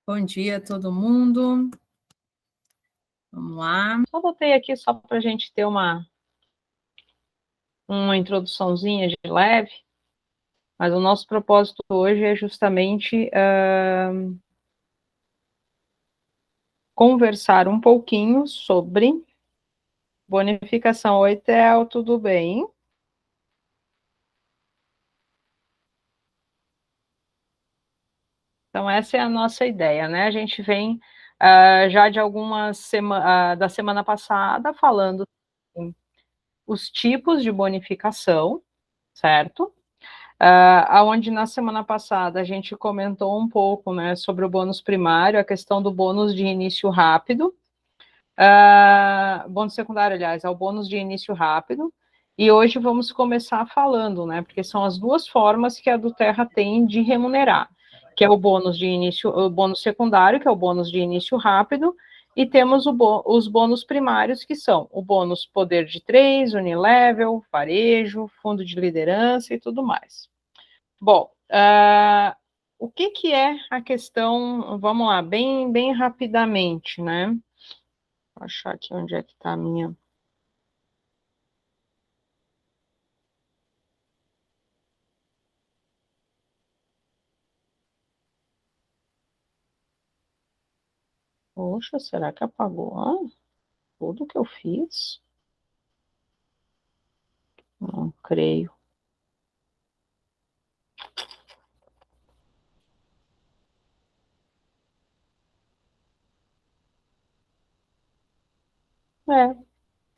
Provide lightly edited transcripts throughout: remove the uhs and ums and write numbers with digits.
Bom dia a todo mundo. Vamos lá. Só botei aqui só para a gente ter uma introduçãozinha de leve, mas o nosso propósito hoje é justamente conversar um pouquinho sobre bonificação. Oi, Theo, tudo bem? Então, essa é a nossa ideia, né? A gente vem já de algumas semanas, da semana passada, falando os tipos de bonificação, certo? Onde na semana passada a gente comentou um pouco, né, sobre o bônus primário, a questão do bônus de início rápido, bônus secundário, aliás, é o bônus de início rápido, e hoje vamos começar falando, né, porque são as duas formas que a Duterra tem de remunerar, que é o bônus de início, o bônus secundário, que é o bônus de início rápido, e temos os bônus primários, que são o bônus poder de 3, unilevel, varejo, fundo de liderança e tudo mais. Bom, o que é a questão, vamos lá, bem rapidamente, né? Vou achar aqui onde é que está a minha... Poxa, será que apagou tudo que eu fiz? Não creio.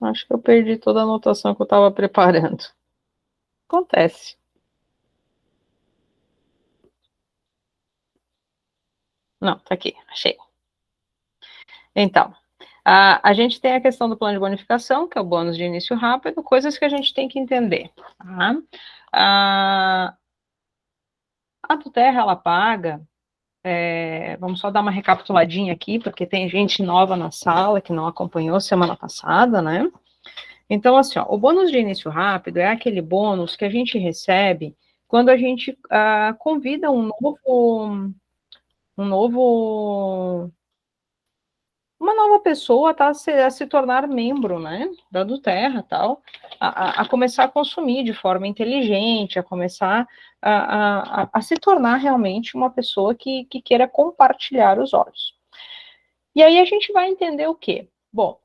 Acho que eu perdi toda a anotação que eu estava preparando. Acontece. Não, tá aqui, achei. Então, a gente tem a questão do plano de bonificação, que é o bônus de início rápido, coisas que a gente tem que entender. Tá? A Duterra, ela paga, vamos só dar uma recapituladinha aqui, porque tem gente nova na sala que não acompanhou semana passada, né? Então, assim, ó, o bônus de início rápido é aquele bônus que a gente recebe quando a gente convida uma nova pessoa a se tornar membro, né, da Duterra, tal, a começar a consumir de forma inteligente, a começar a se tornar realmente uma pessoa que queira compartilhar os olhos. E aí a gente vai entender o quê? Bom,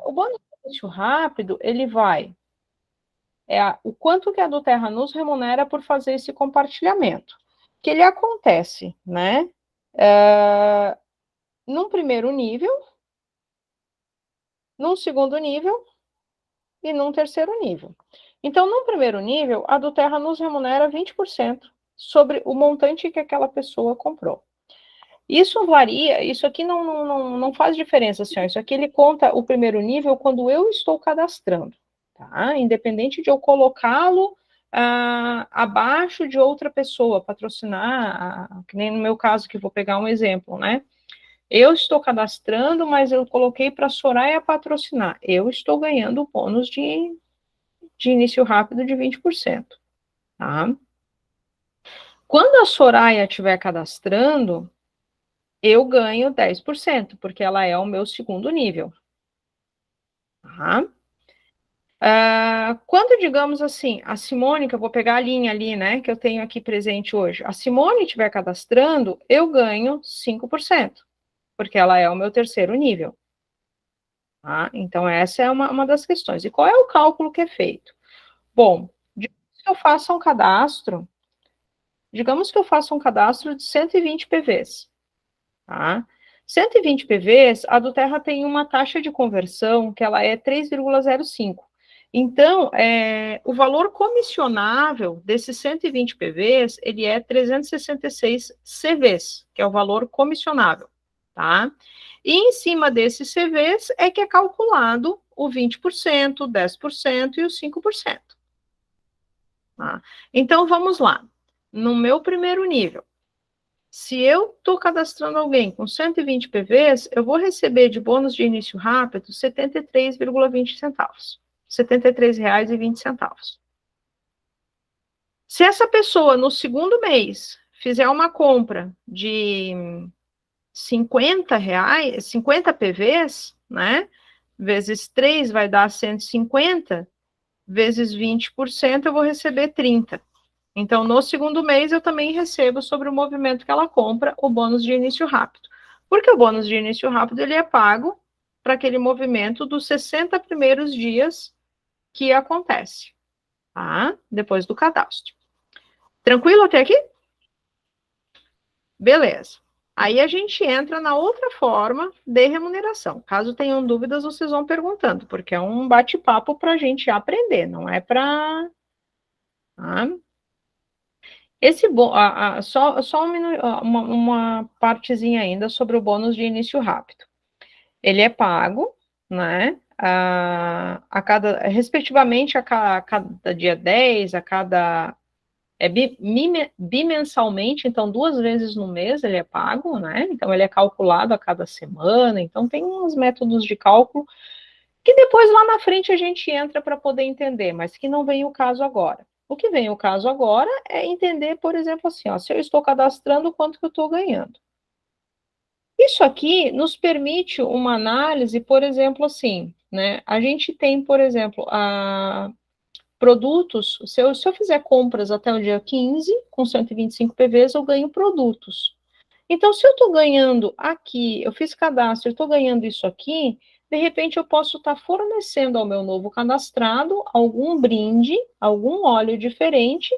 o bônus de início rápido, ele vai o quanto que a Duterra nos remunera por fazer esse compartilhamento. Que ele acontece, né, num primeiro nível, num segundo nível e num terceiro nível. Então, num primeiro nível, a Duterra nos remunera 20% sobre o montante que aquela pessoa comprou. Isso varia, isso aqui não faz diferença, assim, ó, isso aqui ele conta o primeiro nível quando eu estou cadastrando, tá? Independente de eu colocá-lo abaixo de outra pessoa, patrocinar, que nem no meu caso, que vou pegar um exemplo, né? Eu estou cadastrando, mas eu coloquei para a Soraya patrocinar. Eu estou ganhando o bônus de início rápido de 20%. Tá? Quando a Soraya estiver cadastrando, eu ganho 10%, porque ela é o meu segundo nível. Tá? Quando, digamos assim, a Simone, que eu vou pegar a linha ali, né, que eu tenho aqui presente hoje, a Simone estiver cadastrando, eu ganho 5%, porque ela é o meu terceiro nível. Tá? Então, essa é uma das questões. E qual é o cálculo que é feito? Bom, digamos que eu faça um cadastro de 120 PVs. Tá? 120 PVs, a Duterra tem uma taxa de conversão que ela é 3,05. Então, o valor comissionável desses 120 PVs, ele é 366 CVs, que é o valor comissionável, tá? E em cima desses CVs é que é calculado o 20%, o 10% e os 5%. Tá? Então, vamos lá. No meu primeiro nível, se eu estou cadastrando alguém com 120 PVs, eu vou receber de bônus de início rápido 73,20 centavos. R$ 73,20. Se essa pessoa, no segundo mês, fizer uma compra de 50 reais, 50 PVs, né? Vezes 3 vai dar 150, vezes 20%, eu vou receber 30. Então, no segundo mês, eu também recebo sobre o movimento que ela compra o bônus de início rápido. Porque o bônus de início rápido, ele é pago para aquele movimento dos 60 primeiros dias que acontece, tá? Depois do cadastro. Tranquilo até aqui? Beleza. Aí a gente entra na outra forma de remuneração. Caso tenham dúvidas, vocês vão perguntando, porque é um bate-papo para a gente aprender, não é para. Tá? Esse só uma partezinha ainda sobre o bônus de início rápido. Ele é pago, né? A cada, respectivamente, a cada dia 10, a cada bimensalmente, então 2 vezes no mês ele é pago, né? Então ele é calculado a cada semana, então tem uns métodos de cálculo que depois lá na frente a gente entra para poder entender, mas que não vem o caso agora. O que vem o caso agora é entender, por exemplo, assim, ó, se eu estou cadastrando, quanto que eu estou ganhando. Isso aqui nos permite uma análise, por exemplo, assim, né? A gente tem, por exemplo, produtos, se eu fizer compras até o dia 15, com 125 PVs, eu ganho produtos. Então, se eu estou ganhando aqui, eu fiz cadastro, eu estou ganhando isso aqui, de repente eu posso estar fornecendo ao meu novo cadastrado algum brinde, algum óleo diferente,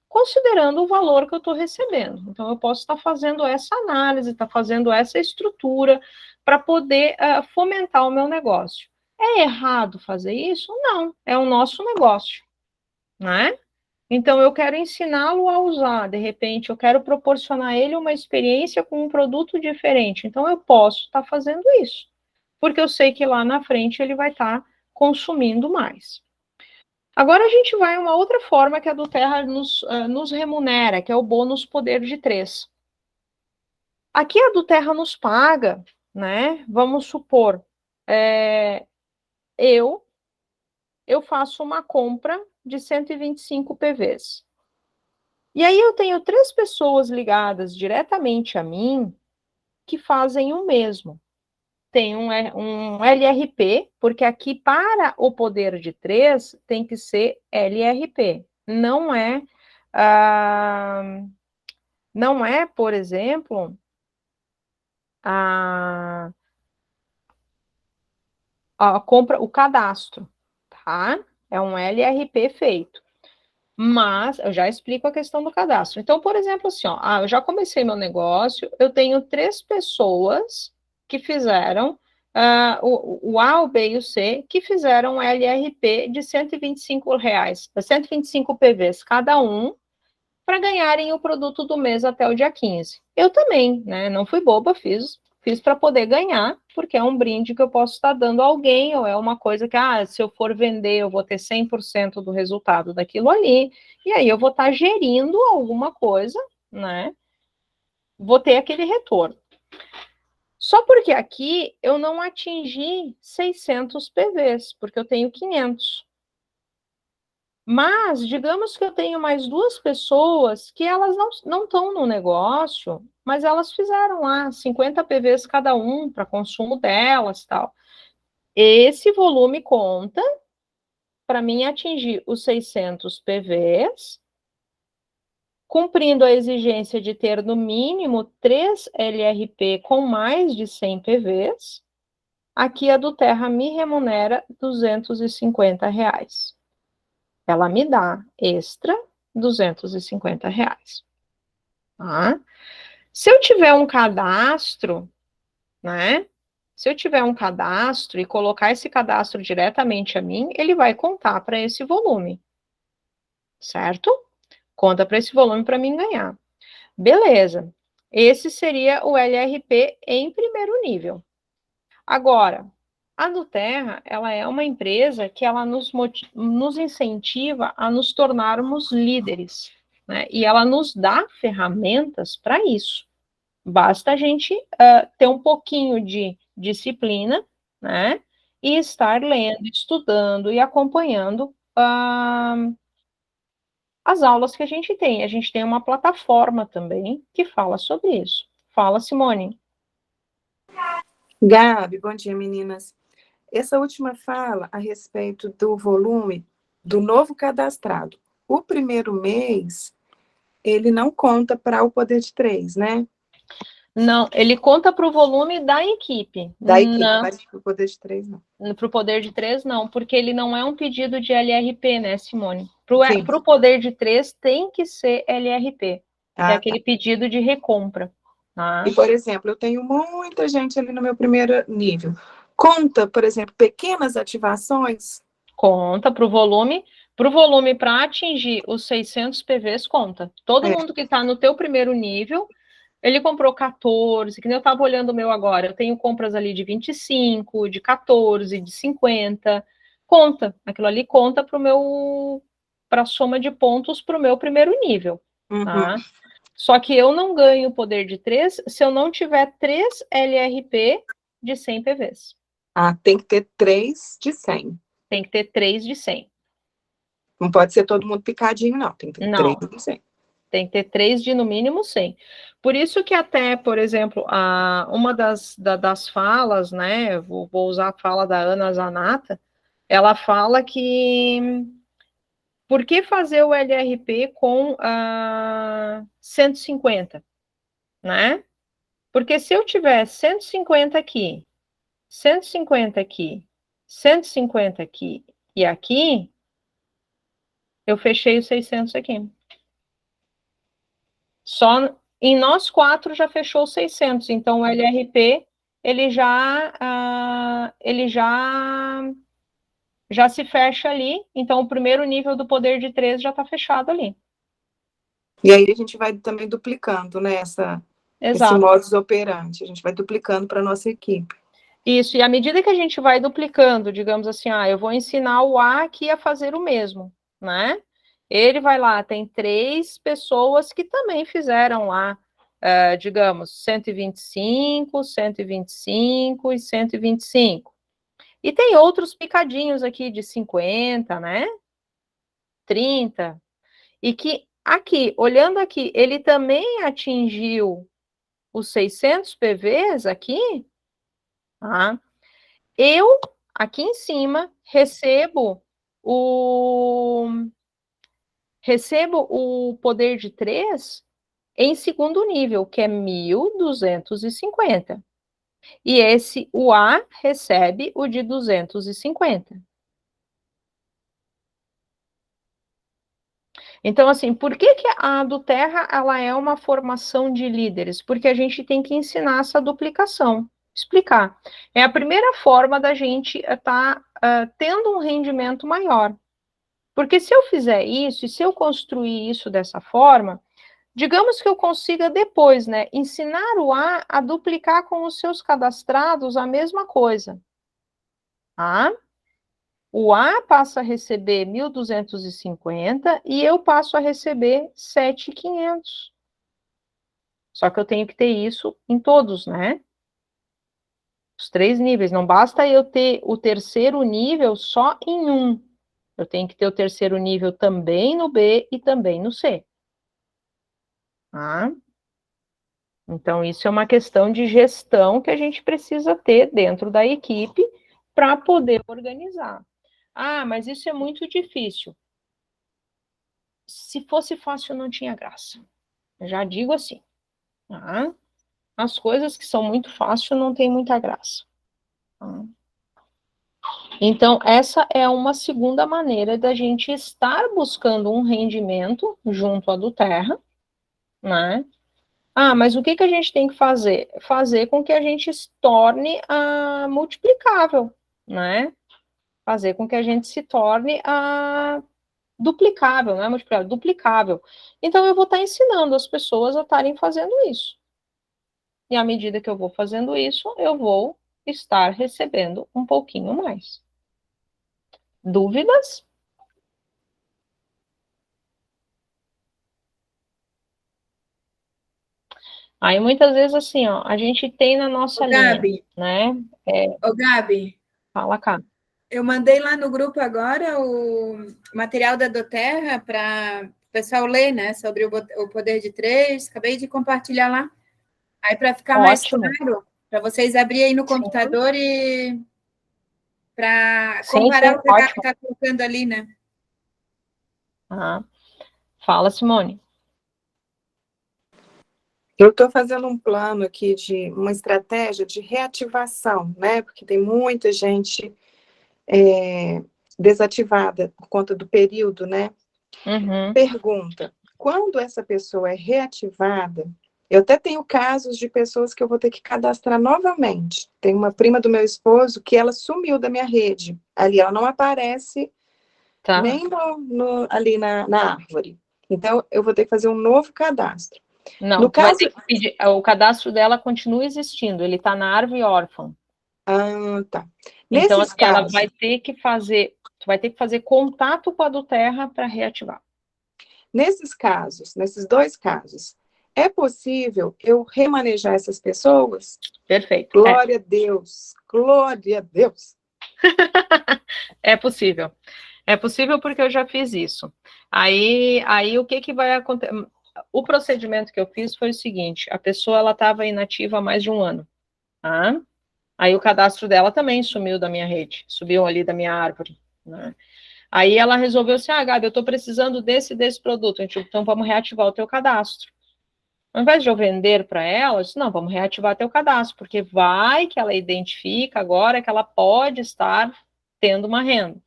considerando o valor que eu estou recebendo. Então, eu posso estar fazendo essa análise, estar fazendo essa estrutura para poder fomentar o meu negócio. É errado fazer isso? Não, é o nosso negócio, né? Então, eu quero ensiná-lo a usar, de repente, eu quero proporcionar a ele uma experiência com um produto diferente. Então, eu posso estar fazendo isso, porque eu sei que lá na frente ele vai estar consumindo mais. Agora, a gente vai a uma outra forma que a do Terra nos remunera, que é o bônus poder de 3. Aqui a do Terra nos paga, né? Vamos supor, eu faço uma compra de 125 PVs. E aí eu tenho 3 pessoas ligadas diretamente a mim que fazem o mesmo. Tem um LRP, porque aqui para o poder de 3 tem que ser LRP. Ah, não é, por exemplo, a, a compra, o cadastro, tá? É um LRP feito. Mas eu já explico a questão do cadastro. Então, por exemplo, assim, ó, eu já comecei meu negócio, eu tenho 3 pessoas que fizeram o A, o B e o C, que fizeram um LRP de R$ 125, 125 PVs cada um, para ganharem o produto do mês até o dia 15. Eu também, né? Não fui boba, fiz para poder ganhar, porque é um brinde que eu posso estar dando a alguém, ou é uma coisa que, se eu for vender, eu vou ter 100% do resultado daquilo ali, e aí eu vou estar gerindo alguma coisa, né? Vou ter aquele retorno. Só porque aqui eu não atingi 600 PVs, porque eu tenho 500. Mas, digamos que eu tenho mais 2 pessoas que elas não estão no negócio, mas elas fizeram lá 50 PVs cada um para consumo delas, tal. Esse volume conta para mim atingir os 600 PVs, cumprindo a exigência de ter no mínimo 3 LRP com mais de 100 PVs. Aqui a do Terra me remunera R$ 250. Ela me dá extra R$ 250. Tá? Se eu tiver um cadastro, né? Se eu tiver um cadastro e colocar esse cadastro diretamente a mim, ele vai contar para esse volume, certo? Conta para esse volume para mim ganhar. Beleza. Esse seria o LRP em primeiro nível. Agora, a Nuterra, ela é uma empresa que ela nos incentiva a nos tornarmos líderes, né? E ela nos dá ferramentas para isso. Basta a gente ter um pouquinho de disciplina, né? E estar lendo, estudando e acompanhando as aulas que a gente tem. A gente tem uma plataforma também que fala sobre isso. Fala, Simone. Gabi, bom dia, meninas. Essa última fala a respeito do volume do novo cadastrado. O primeiro mês, ele não conta para o poder de 3, né? Não, ele conta para o volume da equipe. Da equipe, mas para o poder de 3, não. Para o poder de 3, não, porque ele não é um pedido de LRP, né, Simone? Para o poder de 3 tem que ser LRP, que é aquele pedido de recompra. Tá? E, por exemplo, eu tenho muita gente ali no meu primeiro nível. Conta, por exemplo, pequenas ativações? Conta para o volume. Para o volume, para atingir os 600 PVs, conta. Todo mundo que está no teu primeiro nível, ele comprou 14, que nem eu estava olhando o meu agora. Eu tenho compras ali de 25, de 14, de 50. Conta. Aquilo ali conta para a soma de pontos para o meu primeiro nível. Tá? Só que eu não ganho poder de 3 se eu não tiver 3 LRP de 100 PVs. Tem que ter 3 de 100. Tem que ter 3 de 100. Não pode ser todo mundo picadinho, não. Tem que ter 3 de 100. Tem que ter 3 de no mínimo 100. Por isso que até, por exemplo, uma das falas, né, vou usar a fala da Ana Zanata, ela fala que por que fazer o LRP com 150, né? Porque se eu tiver 150 aqui, 150 aqui, 150 aqui e aqui, eu fechei os 600 aqui. Só em nós 4 já fechou 600, então o LRP ele já se fecha ali, então o primeiro nível do poder de 3 já está fechado ali. E aí a gente vai também duplicando, né, esse modus operandi, a gente vai duplicando para a nossa equipe. Isso, e à medida que a gente vai duplicando, digamos assim, eu vou ensinar o A aqui a fazer o mesmo, né? Ele vai lá, tem 3 pessoas que também fizeram lá, digamos, 125, 125 e 125. E tem outros picadinhos aqui de 50, né? 30. E que aqui, olhando aqui, ele também atingiu os 600 PVs aqui, tá? Eu, aqui em cima, recebo o poder de 3 em segundo nível, que é 1.250. E o A recebe o de 250. Então, assim, por que a do Terra ela é uma formação de líderes? Porque a gente tem que ensinar essa duplicação. Explicar. É a primeira forma da gente estar tendo um rendimento maior. Porque se eu fizer isso, e se eu construir isso dessa forma, digamos que eu consiga depois, né, ensinar o A duplicar com os seus cadastrados a mesma coisa. Tá? O A passa a receber 1.250 e eu passo a receber 7.500. Só que eu tenho que ter isso em todos, né? Os 3 níveis. Não basta eu ter o terceiro nível só em um. Eu tenho que ter o terceiro nível também no B e também no C. Tá? Então, isso é uma questão de gestão que a gente precisa ter dentro da equipe para poder organizar. Mas isso é muito difícil. Se fosse fácil, não tinha graça. Eu já digo assim. Tá? As coisas que são muito fáceis não tem muita graça. Tá? Então, essa é uma segunda maneira da gente estar buscando um rendimento junto à do Terra, né? Mas o que a gente tem que fazer? Fazer com que a gente se torne multiplicável, né? Fazer com que a gente se torne duplicável, não é multiplicável, duplicável. Então, eu vou estar ensinando as pessoas a estarem fazendo isso. E à medida que eu vou fazendo isso, eu vou estar recebendo um pouquinho mais. Dúvidas? Aí muitas vezes assim, a gente tem na nossa Gabi, linha, né? Gabi, fala cá. Eu mandei lá no grupo agora o material da Doterra para o pessoal ler, né? Sobre o poder de 3. Acabei de compartilhar lá. Aí para ficar mais claro, Para vocês abrirem aí no Sim. computador e para Sim, comparar sim, o que a Gabi ótimo. está colocando ali, né? Ah, fala, Simone. Eu estou fazendo um plano aqui de uma estratégia de reativação, né? Porque tem muita gente desativada por conta do período, né? Uhum. Pergunta: quando essa pessoa é reativada, eu até tenho casos de pessoas que eu vou ter que cadastrar novamente. Tem uma prima do meu esposo que ela sumiu da minha rede. Ali ela não aparece Tá. nem ali na árvore. Então, eu vou ter que fazer um novo cadastro. Não, No tu vai caso. ter que pedir, o cadastro dela continua existindo, ele está na árvore órfã. Ah, tá. Então, Nesses assim, ela casos, vai ter que fazer, tu vai ter que fazer contato com a do Terra para reativar. nesses dois casos, é possível eu remanejar essas pessoas? Perfeito. Glória a Deus, glória a Deus. É possível. É possível porque eu já fiz isso. Aí o que vai acontecer? O procedimento que eu fiz foi o seguinte: a pessoa ela estava inativa há mais de um ano, tá? Aí o cadastro dela também sumiu da minha rede, subiu ali da minha árvore, né? Aí ela resolveu assim: ah, Gabi, eu estou precisando desse produto, então vamos reativar o teu cadastro. Ao invés de eu vender para ela, eu disse, não, vamos reativar teu cadastro, porque vai que ela identifica agora que ela pode estar tendo uma renda.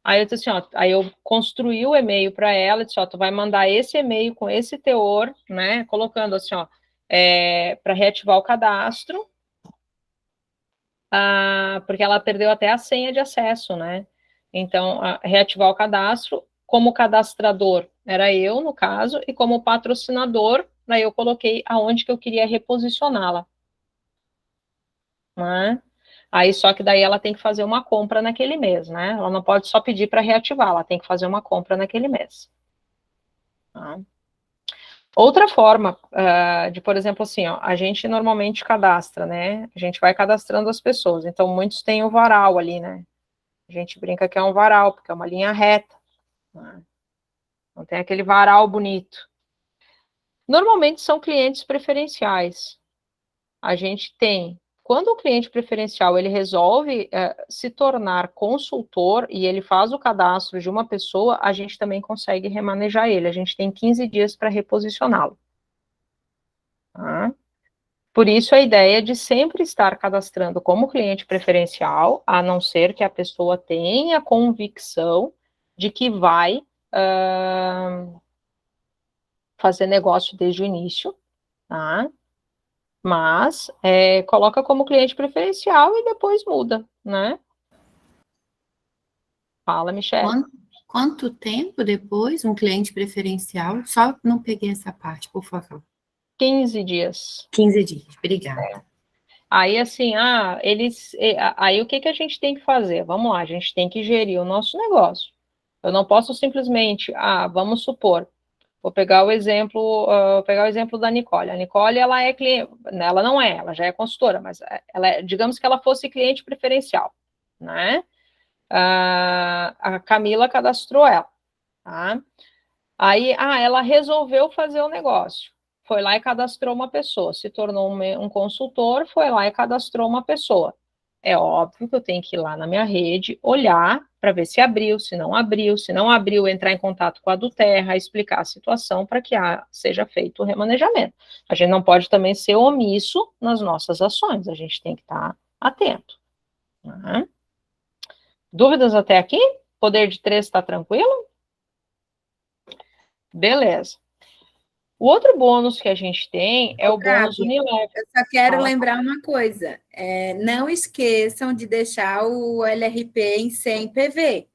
Aí eu disse assim, ó, aí eu construí o e-mail para ela, disse, ó, tu vai mandar esse e-mail com esse teor, né, colocando assim, ó, para reativar o cadastro, porque ela perdeu até a senha de acesso, né? Então, reativar o cadastro, como cadastrador era eu, no caso, e como patrocinador, daí eu coloquei aonde que eu queria reposicioná-la, né? Aí, só que daí ela tem que fazer uma compra naquele mês, né? Ela não pode só pedir para reativar, ela tem que fazer uma compra naquele mês. Tá? Outra forma de, por exemplo, assim, ó, a gente normalmente cadastra, né? A gente vai cadastrando as pessoas, então muitos têm o varal ali, né? A gente brinca que é um varal, porque é uma linha reta, né? Não tem aquele varal bonito. Normalmente são clientes preferenciais. A gente tem, quando o cliente preferencial ele resolve se tornar consultor e ele faz o cadastro de uma pessoa, a gente também consegue remanejar ele. A gente tem 15 dias para reposicioná-lo. Tá? Por isso a ideia de sempre estar cadastrando como cliente preferencial, a não ser que a pessoa tenha convicção de que vai fazer negócio desde o início, tá? Mas coloca como cliente preferencial e depois muda, né? Fala, Michelle. Quanto tempo depois um cliente preferencial? Só não peguei essa parte, por favor. 15 dias. 15 dias, obrigada. Aí, assim, aí o que a gente tem que fazer? Vamos lá, a gente tem que gerir o nosso negócio. Eu não posso simplesmente, vamos supor, vou pegar o exemplo da Nicole. A Nicole, ela é cliente, ela não é, ela já é consultora, mas digamos que ela fosse cliente preferencial, né? A Camila cadastrou ela, tá? Aí, ela resolveu fazer o negócio. Foi lá e cadastrou uma pessoa, se tornou um consultor, foi lá e cadastrou uma pessoa. É óbvio que eu tenho que ir lá na minha rede, olhar para ver se abriu, se não abriu, entrar em contato com a do Terra, explicar a situação para que seja feito o remanejamento. A gente não pode também ser omisso nas nossas ações, a gente tem que estar atento. Né? Dúvidas até aqui? Poder de 3 está tranquilo? Beleza. O outro bônus que a gente tem é o bônus Unilever. Eu só quero Fala. lembrar uma coisa. Não esqueçam de deixar o LRP em 100 PV.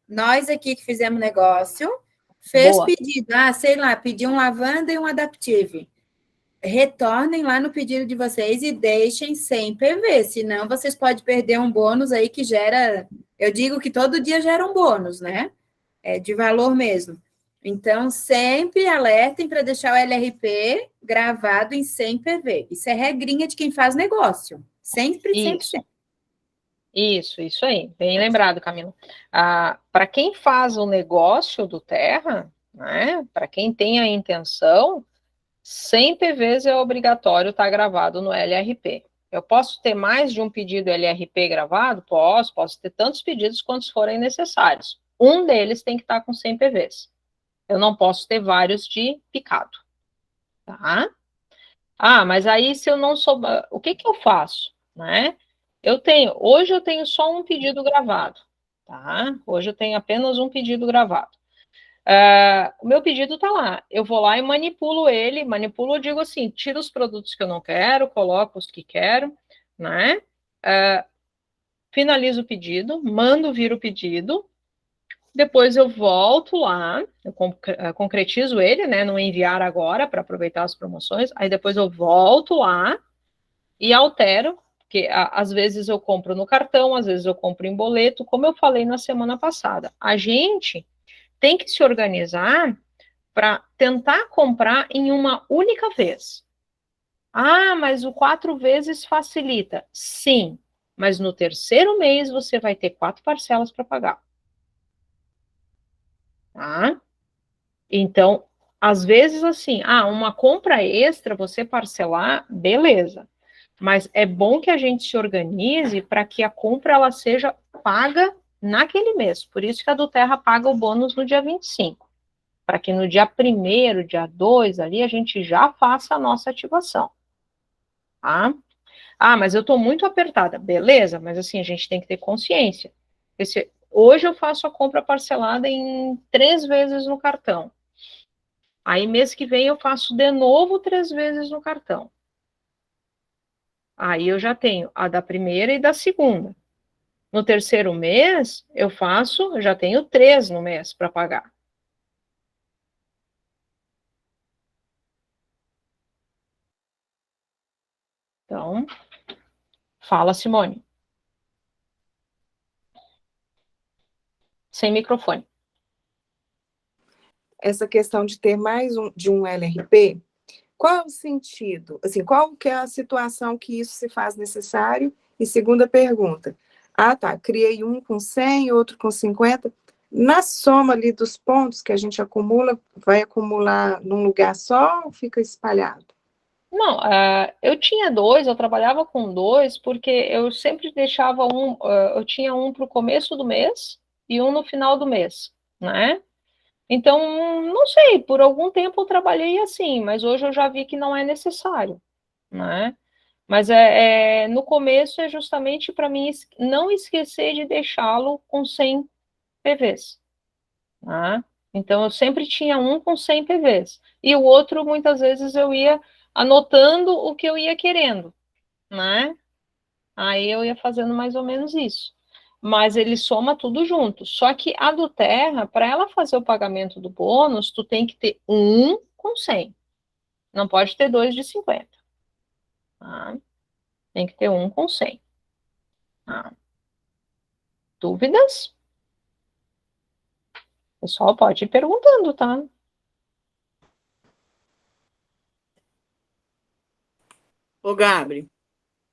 Nós aqui que fizemos negócio, fez Boa. pedido, sei lá, pediu um lavanda e um adaptive. Retornem lá no pedido de vocês e deixem 100 PV, senão vocês podem perder um bônus aí que gera, eu digo que todo dia gera um bônus, né? De valor mesmo. Então, sempre alertem para deixar o LRP gravado em 100 PV. Isso é regrinha de quem faz negócio. Sempre, sempre, Isso. sempre. Isso aí. Bem lembrado, Camila. Para quem faz o negócio do Terra, né, para quem tem a intenção, 100 PVs é obrigatório estar gravado no LRP. Eu posso ter mais de um pedido LRP gravado? Posso ter tantos pedidos quantos forem necessários. Um deles tem que estar com 100 PVs. Eu não posso ter vários de picado, tá? Ah, mas aí se eu não souber, o que eu faço, né? Hoje eu tenho só um pedido gravado, tá? Hoje eu tenho apenas um pedido gravado. O meu pedido está lá, eu vou lá e manipulo ele, eu digo assim, tiro os produtos que eu não quero, coloco os que quero, né? Finalizo o pedido, mando vir o pedido, depois eu volto lá, eu concretizo ele, né, no enviar agora, para aproveitar as promoções, aí depois eu volto lá e altero, porque às vezes eu compro no cartão, às vezes eu compro em boleto, como eu falei na semana passada. A gente tem que se organizar para tentar comprar em uma única vez. Ah, mas o 4 vezes facilita. Sim, mas no terceiro mês você vai ter 4 parcelas para pagar. Tá? Então, às vezes assim, uma compra extra, você parcelar, beleza. Mas é bom que a gente se organize para que a compra ela seja paga naquele mês. Por isso que a do Terra paga o bônus no dia 25. Para que no dia 1º, dia 2, ali, a gente já faça a nossa ativação. Tá? Mas eu estou muito apertada. Beleza, mas assim, a gente tem que ter consciência. Hoje eu faço a compra parcelada em 3 vezes no cartão. Aí, mês que vem, eu faço de novo 3 vezes no cartão. Aí eu já tenho a da primeira e da segunda. No terceiro mês, eu já tenho 3 no mês para pagar. Então, fala, Simone. Sem microfone. Essa questão de ter mais de um LRP, qual é o sentido? Assim, qual que é a situação que isso se faz necessário? E segunda pergunta. Tá, criei um com 100, outro com 50. Na soma ali dos pontos que a gente acumula, vai acumular num lugar só ou fica espalhado? Não, eu tinha 2, eu trabalhava com 2, porque eu sempre deixava eu tinha um para o começo do mês e um no final do mês, né? Então, não sei, por algum tempo eu trabalhei assim, mas hoje eu já vi que não é necessário, né? Mas no começo é justamente para mim não esquecer de deixá-lo com 100 PVs, né? Então, eu sempre tinha um com 100 PVs. E o outro, muitas vezes, eu ia anotando o que eu ia querendo, né? Aí eu ia fazendo mais ou menos isso. Mas ele soma tudo junto. Só que a do Terra, para ela fazer o pagamento do bônus, tu tem que ter um com 100. Não pode ter 2 de 50. Tá? Tem que ter um com 100. Tá? Dúvidas? O pessoal pode ir perguntando, tá? Ô, Gabri,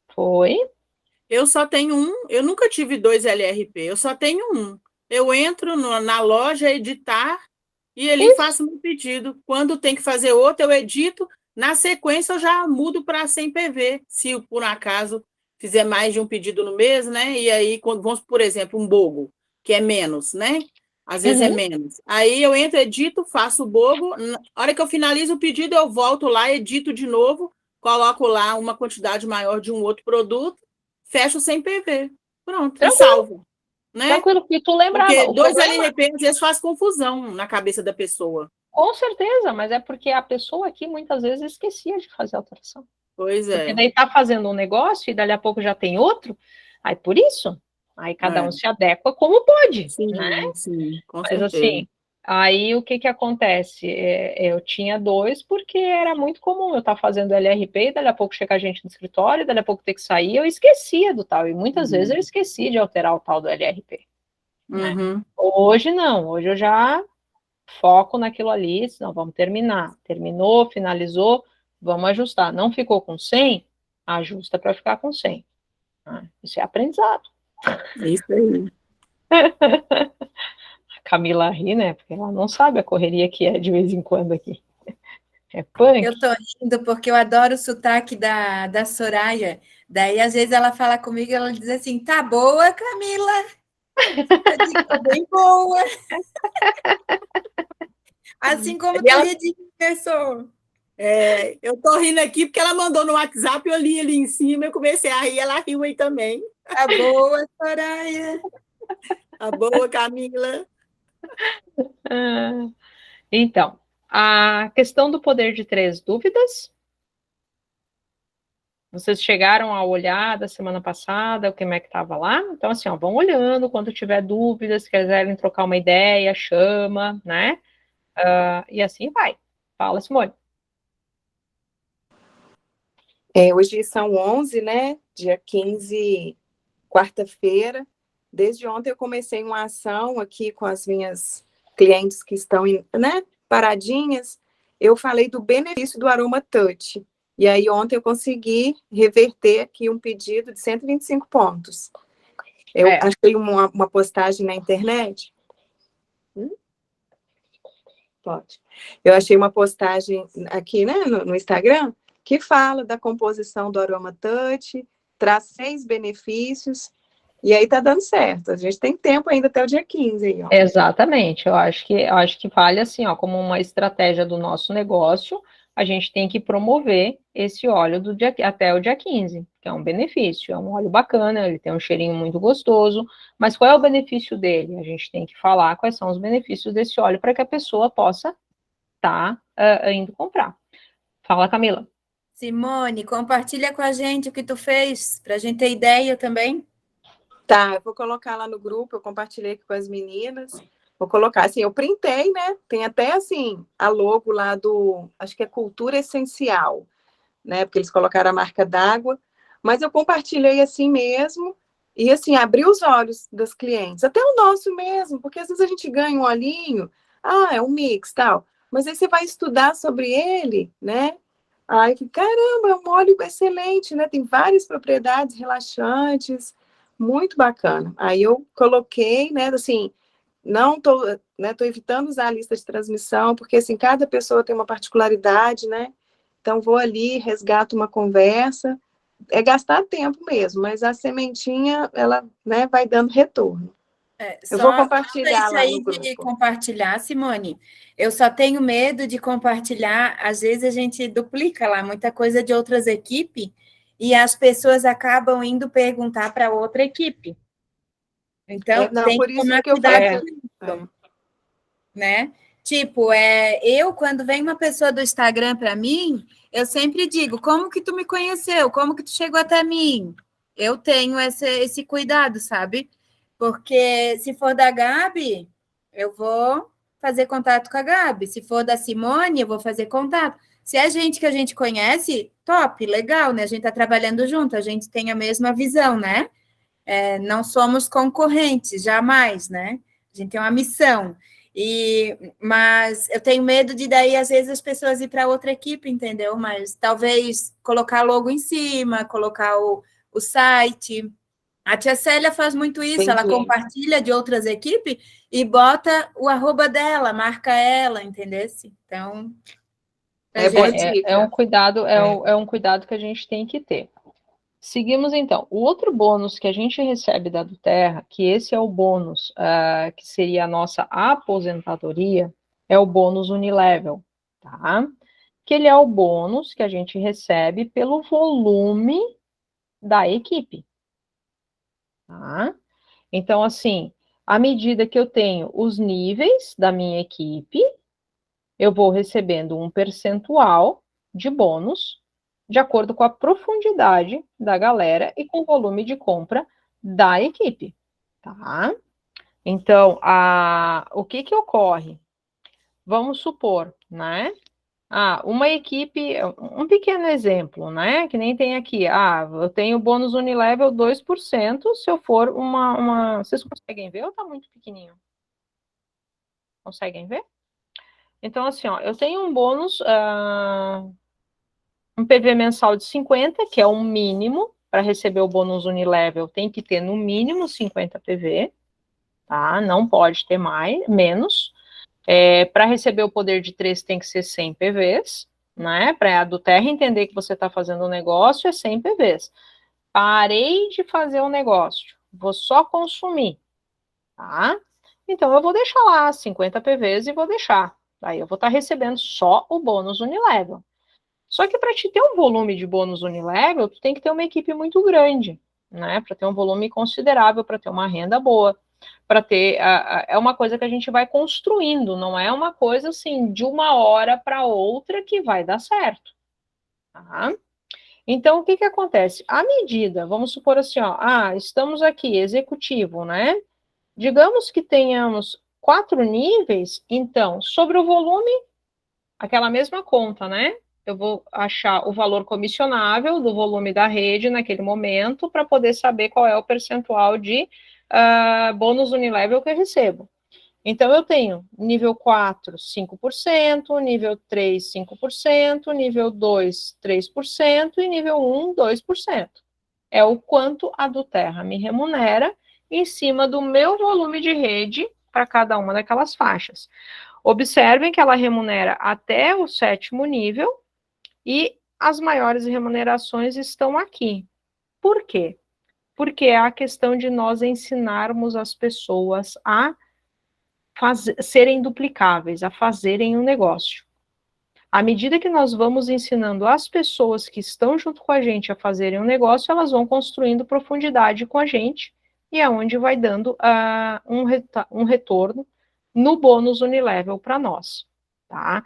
Foi? eu só tenho um, eu nunca tive 2 LRP, eu só tenho um. Eu entro na loja, editar, e ali Isso. faço meu pedido. Quando tem que fazer outro, eu edito. Na sequência, eu já mudo para 100 PV, se por um acaso fizer mais de um pedido no mês, né? E aí, quando vamos, por exemplo, um bogo, que é menos, né? Às vezes é menos. Aí eu entro, edito, faço o bogo. Na hora que eu finalizo o pedido, eu volto lá, edito de novo, coloco lá uma quantidade maior de um outro produto, fecho 100 PV. Pronto, e salvo. Né? Tranquilo, porque tu lembrava. Porque O 2 problema... LRP às vezes faz confusão na cabeça da pessoa. Com certeza, mas é porque a pessoa aqui muitas vezes esquecia de fazer a alteração. Pois é. Porque daí tá fazendo um negócio e dali a pouco já tem outro, aí por isso, aí cada um se adequa como pode, sim, né? Sim, com Mas certeza. assim, aí o que acontece? Eu tinha 2 porque era muito comum eu estar fazendo LRP e dali a pouco chegar gente no escritório, dali a pouco ter que sair, eu esquecia do tal, e muitas vezes eu esqueci de alterar o tal do LRP. Né? Hoje não, hoje eu já foco naquilo ali, não, vamos terminar. Terminou, finalizou, vamos ajustar. Não ficou com 100? Ajusta para ficar com 100. Isso é aprendizado. É isso aí. A Camila ri, né? Porque ela não sabe a correria que é de vez em quando aqui. É punk. Eu tô rindo porque eu adoro o sotaque da Soraya. Daí, às vezes, ela fala comigo e ela diz assim, tá boa, Camila? Eu digo, tô bem boa. Assim como tu ri de pessoa. Eu tô rindo aqui porque ela mandou no WhatsApp, eu li ali em cima, eu comecei a rir, ela riu aí também. Tá boa, Soraya. A boa, Camila. Então, a questão do poder de 3 dúvidas. Vocês chegaram a olhar da semana passada, como é que estava lá? Então, assim, ó, vão olhando, quando tiver dúvidas, se quiserem trocar uma ideia, chama, né? E assim vai. Fala, Simone. Hoje são 11, né? Dia 15, quarta-feira. Desde ontem eu comecei uma ação aqui com as minhas clientes que estão, né, paradinhas. Eu falei do benefício do Aroma Touch. E aí ontem eu consegui reverter aqui um pedido de 125 pontos. Eu achei uma postagem na internet. Pode. Eu achei uma postagem aqui, né, no Instagram, que fala da composição do Aroma Touch, traz 6 benefícios, e aí tá dando certo. A gente tem tempo ainda até o dia 15 aí, ó. Exatamente. Eu acho que vale assim, ó, como uma estratégia do nosso negócio, a gente tem que promover esse óleo até o dia 15, que é um benefício, é um óleo bacana, ele tem um cheirinho muito gostoso, mas qual é o benefício dele? A gente tem que falar quais são os benefícios desse óleo para que a pessoa possa estar indo comprar. Fala, Camila. Simone, compartilha com a gente o que tu fez, para a gente ter ideia também. Tá, eu vou colocar lá no grupo, eu compartilhei aqui com as meninas. Vou colocar, assim, eu printei, né? Tem até, assim, a logo lá acho que é Cultura Essencial, né? Porque eles colocaram a marca d'água. Mas eu compartilhei assim mesmo e, assim, abri os olhos das clientes. Até o nosso mesmo, porque às vezes a gente ganha um olhinho, é um mix, tal. Mas aí você vai estudar sobre ele, né? Ai, que caramba, é um óleo excelente, né? Tem várias propriedades relaxantes, muito bacana. Aí eu coloquei, né, assim, não tô, né, tô evitando usar a lista de transmissão, porque assim, cada pessoa tem uma particularidade, né? Então vou ali, resgato uma conversa, é gastar tempo mesmo, mas a sementinha, ela, né, vai dando retorno. Eu vou compartilhar lá no grupo. De compartilhar, Simone. Eu só tenho medo de compartilhar. Às vezes a gente duplica lá muita coisa de outras equipes e as pessoas acabam indo perguntar para outra equipe. Então, tem por que isso tomar que eu cuidado falei. com isso, né? Tipo, eu, quando vem uma pessoa do Instagram para mim, eu sempre digo, como que tu me conheceu? Como que tu chegou até mim? Eu tenho esse cuidado, sabe? Porque se for da Gabi, eu vou fazer contato com a Gabi. Se for da Simone, eu vou fazer contato. Se é gente que a gente conhece, top, legal, né? A gente está trabalhando junto, a gente tem a mesma visão, né? Não somos concorrentes, jamais, né? A gente tem uma missão. Mas eu tenho medo de daí, às vezes, as pessoas ir para outra equipe, entendeu? Mas talvez colocar logo em cima, colocar o site. A tia Célia faz muito isso, Entendi. ela compartilha de outras equipes e bota o arroba dela, marca ela, entendeu? Então, Boa dica. É um cuidado, é um cuidado que a gente tem que ter. Seguimos então. O outro bônus que a gente recebe da Duterra, que esse é o bônus que seria a nossa aposentadoria, é o bônus Unilevel, tá? Que ele é o bônus que a gente recebe pelo volume da equipe, tá? Então, assim, à medida que eu tenho os níveis da minha equipe, eu vou recebendo um percentual de bônus de acordo com a profundidade da galera e com o volume de compra da equipe, tá? Então, o que ocorre? Vamos supor, né? Uma equipe, um pequeno exemplo, né? Que nem tem aqui. Eu tenho bônus Unilevel 2% se eu for Vocês conseguem ver ou tá muito pequenininho? Conseguem ver? Então, assim, ó, eu tenho um bônus, um PV mensal de 50, que é o mínimo para receber o bônus Unilevel, tem que ter no mínimo 50 PV, tá? Não pode ter menos. Para receber o poder de 3 tem que ser 100 PVs, né? Para a do Terra entender que você está fazendo um negócio é 100 PVs. Parei de fazer um negócio, vou só consumir, tá? Então eu vou deixar lá 50 PVs e vou deixar. Aí eu vou estar recebendo só o bônus unilevel. Só que para te ter um volume de bônus unilevel, tu tem que ter uma equipe muito grande, né? Para ter um volume considerável, para ter uma renda boa, para ter. É uma coisa que a gente vai construindo, não é uma coisa assim de uma hora para outra que vai dar certo. Tá? Então, o que acontece? À medida, vamos supor assim, ó, estamos aqui, executivo, né? Digamos que tenhamos 4 níveis, então, sobre o volume, aquela mesma conta, né? Eu vou achar o valor comissionável do volume da rede naquele momento para poder saber qual é o percentual de bônus unilevel que eu recebo. Então, eu tenho nível 4, 5%, nível 3, 5%, nível 2, 3% e nível 1, 2%. É o quanto a do Terra me remunera em cima do meu volume de rede para cada uma daquelas faixas. Observem que ela remunera até o 7º nível e as maiores remunerações estão aqui. Por quê? Porque é a questão de nós ensinarmos as pessoas a serem duplicáveis, a fazerem um negócio. À medida que nós vamos ensinando as pessoas que estão junto com a gente a fazerem um negócio, elas vão construindo profundidade com a gente, e é onde vai dando um retorno no bônus unilevel para nós, tá?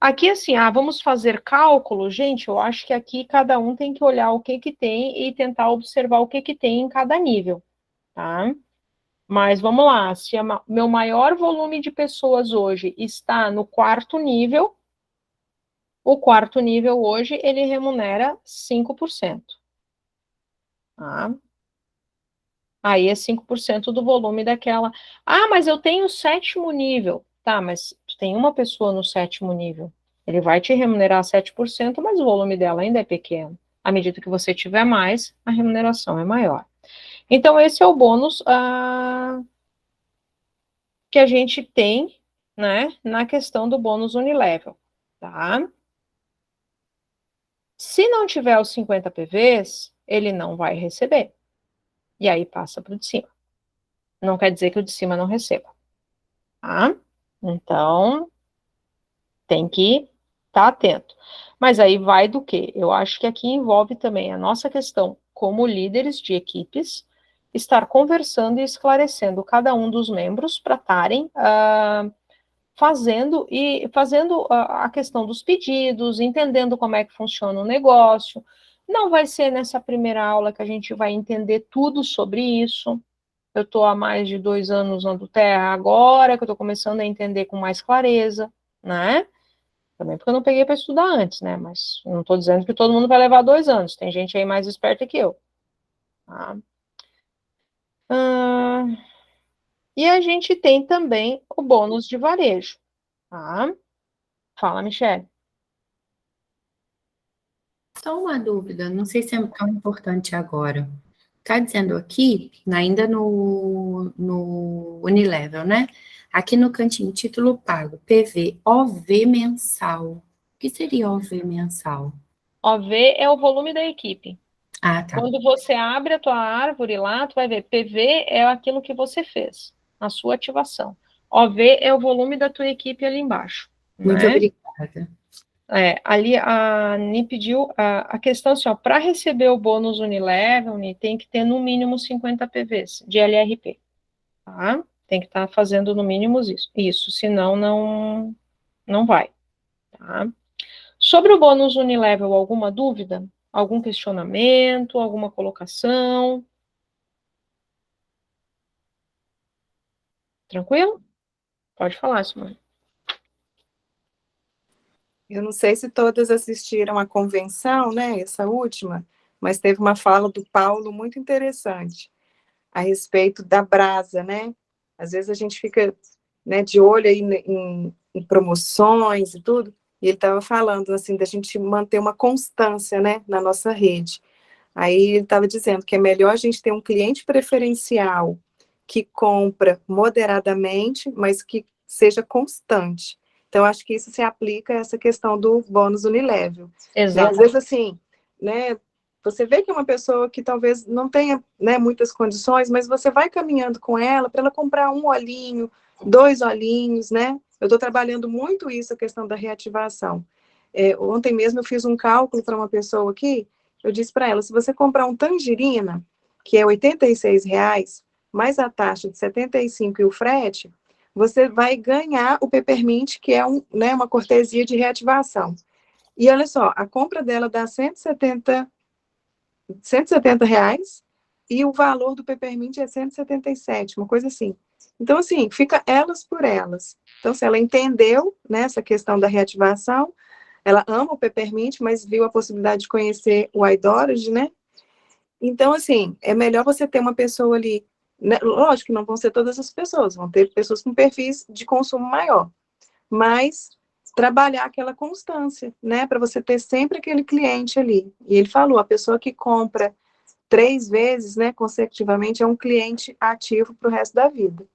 Aqui, assim, vamos fazer cálculo, gente, eu acho que aqui cada um tem que olhar o que tem e tentar observar o que tem em cada nível, tá? Mas vamos lá, se meu maior volume de pessoas hoje está no 4º nível, o 4º nível hoje, ele remunera 5%. Tá? Aí é 5% do volume daquela. Mas eu tenho o 7º nível. Tá, mas tu tem uma pessoa no 7º nível. Ele vai te remunerar 7%, mas o volume dela ainda é pequeno. À medida que você tiver mais, a remuneração é maior. Então, esse é o bônus que a gente tem, né, na questão do bônus unilevel, tá? Se não tiver os 50 PVs, ele não vai receber. E aí passa para o de cima. Não quer dizer que o de cima não receba, tá? Então, tem que estar atento. Mas aí vai do quê? Eu acho que aqui envolve também a nossa questão como líderes de equipes, estar conversando e esclarecendo cada um dos membros para estarem fazendo a questão dos pedidos, entendendo como é que funciona o negócio. Não vai ser nessa primeira aula que a gente vai entender tudo sobre isso. Eu estou há mais de 2 anos na Terra agora, que eu estou começando a entender com mais clareza, né? Também porque eu não peguei para estudar antes, né? Mas não estou dizendo que todo mundo vai levar 2 anos. Tem gente aí mais esperta que eu. Tá? E a gente tem também o bônus de varejo. Tá? Fala, Michele. Só uma dúvida, não sei se é tão importante agora. Está dizendo aqui, ainda no Unilevel, né? Aqui no cantinho, título pago, PV, OV mensal. O que seria OV mensal? OV é o volume da equipe. Tá. Quando você abre a tua árvore lá, tu vai ver, PV é aquilo que você fez, a sua ativação. OV é o volume da tua equipe ali embaixo. Muito obrigada. Ali a Ni pediu a questão assim, para receber o bônus Unilevel, Ni, tem que ter no mínimo 50 PVs de LRP, tá? Tem que estar fazendo no mínimo isso, senão não vai, tá? Sobre o bônus Unilevel, alguma dúvida? Algum questionamento, alguma colocação? Tranquilo? Pode falar, Simone. Eu não sei se todas assistiram à convenção, né, essa última, mas teve uma fala do Paulo muito interessante a respeito da brasa, né? Às vezes a gente fica, né, de olho aí em promoções e tudo, e ele estava falando assim da gente manter uma constância, né, na nossa rede. Aí ele estava dizendo que é melhor a gente ter um cliente preferencial que compra moderadamente, mas que seja constante. Então, acho que isso se aplica a essa questão do bônus Unilevel. Né? Exato. Às vezes, assim, né, você vê que é uma pessoa que talvez não tenha, né, muitas condições, mas você vai caminhando com ela para ela comprar um olhinho, 2 olhinhos, né? Eu estou trabalhando muito isso, a questão da reativação. Ontem mesmo eu fiz um cálculo para uma pessoa aqui, eu disse para ela, se você comprar um tangerina, que é R$ 86, mais a taxa de 75 e o frete, você vai ganhar o Peppermint, que é né, uma cortesia de reativação. E olha só, a compra dela dá R$ 170 reais, e o valor do Peppermint é 177, uma coisa assim. Então, assim, fica elas por elas. Então, se ela entendeu, né, essa questão da reativação, ela ama o Peppermint, mas viu a possibilidade de conhecer o iDorage, né? Então, assim, é melhor você ter uma pessoa ali, né? Lógico que não vão ser todas as pessoas, vão ter pessoas com perfis de consumo maior, mas trabalhar aquela constância, né? Para você ter sempre aquele cliente ali. E ele falou, a pessoa que compra 3 vezes, né, consecutivamente, é um cliente ativo para o resto da vida.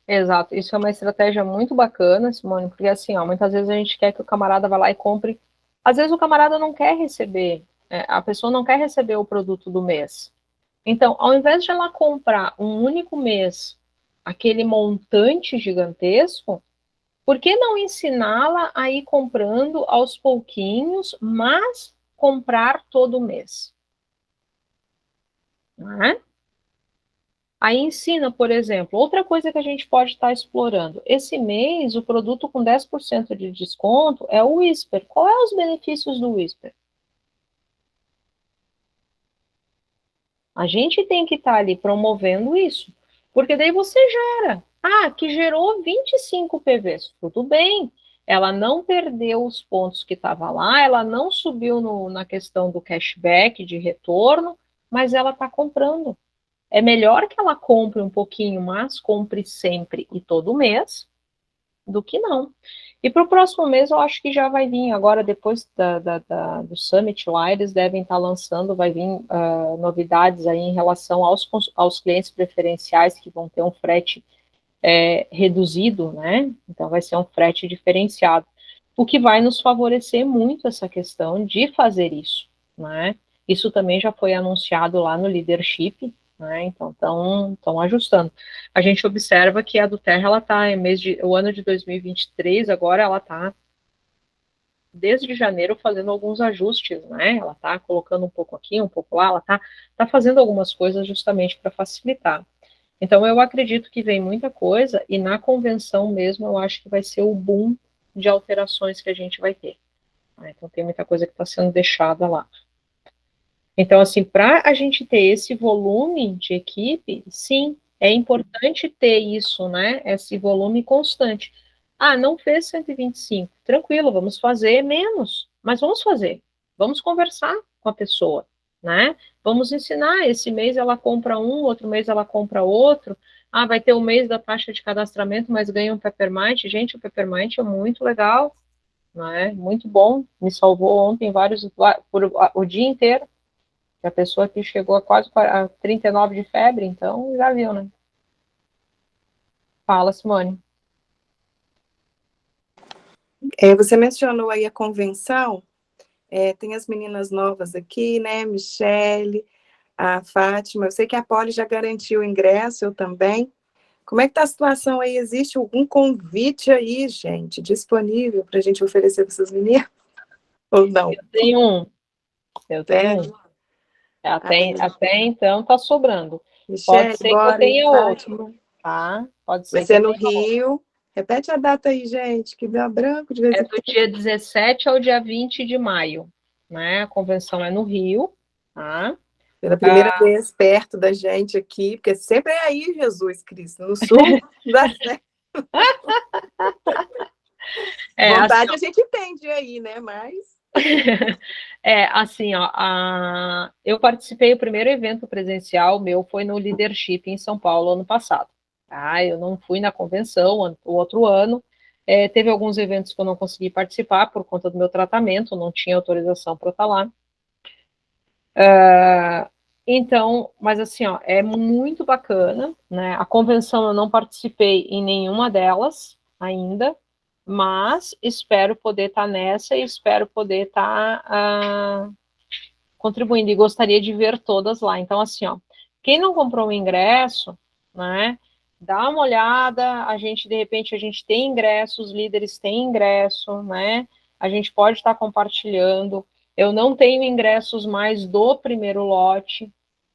Exato, isso é uma estratégia muito bacana, Simone, porque assim, ó, muitas vezes a gente quer que o camarada vá lá e compre. Às vezes o camarada não quer receber, a pessoa não quer receber o produto do mês. Então, ao invés de ela comprar um único mês aquele montante gigantesco, por que não ensiná-la a ir comprando aos pouquinhos, mas comprar todo mês? Não é? Aí ensina, por exemplo, outra coisa que a gente pode estar explorando. Esse mês, o produto com 10% de desconto é o Whisper. Qual é os benefícios do Whisper? A gente tem que estar ali promovendo isso, porque daí você gera. Ah, que gerou 25 PVs. Tudo bem. Ela não perdeu os pontos que estava lá, ela não subiu na questão do cashback, de retorno, mas ela está comprando. É melhor que ela compre um pouquinho, mas compre sempre e todo mês, do que não. E para o próximo mês eu acho que já vai vir, agora depois do Summit lá, eles devem estar lançando, vai vir novidades aí em relação aos clientes preferenciais que vão ter um frete reduzido, né? Então vai ser um frete diferenciado, o que vai nos favorecer muito essa questão de fazer isso, né? Isso também já foi anunciado lá no Leadership, né? Então estão ajustando. A gente observa que a do Terra, ela está o ano de 2023, agora ela está desde janeiro fazendo alguns ajustes, né? Ela está colocando um pouco aqui, um pouco lá, ela tá fazendo algumas coisas justamente para facilitar. Então eu acredito que vem muita coisa, e na convenção mesmo eu acho que vai ser o boom de alterações que a gente vai ter. Então tem muita coisa que está sendo deixada lá. Então, assim, para a gente ter esse volume de equipe, sim, é importante ter isso, né? Esse volume constante. Ah, não fez 125, tranquilo, vamos fazer menos, mas vamos fazer. Vamos conversar com a pessoa, né? Vamos ensinar. Esse mês ela compra um, outro mês ela compra outro. Ah, vai ter o mês da taxa de cadastramento, mas ganha um Peppermint. Gente, o Peppermint é muito legal, né? Muito bom. Me salvou ontem por o dia inteiro. A pessoa que chegou a quase 39 de febre, então já viu, né? Fala, Simone. Você mencionou aí a convenção, tem as meninas novas aqui, né? Michele, a Fátima. Eu sei que a Poli já garantiu o ingresso, eu também. Como é que está a situação aí? Existe algum convite aí, gente, disponível para a gente oferecer para essas meninas? Ou não? Eu tenho um. Até então tá sobrando. Michele, Pode ser bora, que eu tenha Fátima. outro, tá? Pode ser Vai que ser eu no tenha outro. Rio. Repete a data aí, gente, que dá branco de vez É em do quando. dia 17 ao dia 20 de maio, né? A convenção é no Rio, tá? Pela primeira vez perto da gente aqui, porque sempre é aí, Jesus Cristo, no sul da Serra. Vontade assim, a gente tem de ir aí, né? Mas assim, ó, eu participei, o primeiro evento presencial meu foi no Leadership em São Paulo ano passado. Eu não fui na convenção o outro ano. Teve alguns eventos que eu não consegui participar por conta do meu tratamento, não tinha autorização para estar lá. Então, mas assim, ó, é muito bacana, né? A convenção eu não participei em nenhuma delas ainda, Mas espero poder estar nessa e espero poder estar contribuindo. E gostaria de ver todas lá. Então, assim, ó, quem não comprou o ingresso, né, dá uma olhada. De repente, a gente tem ingresso, os líderes têm ingresso, né? A gente pode estar compartilhando. Eu não tenho ingressos mais do primeiro lote,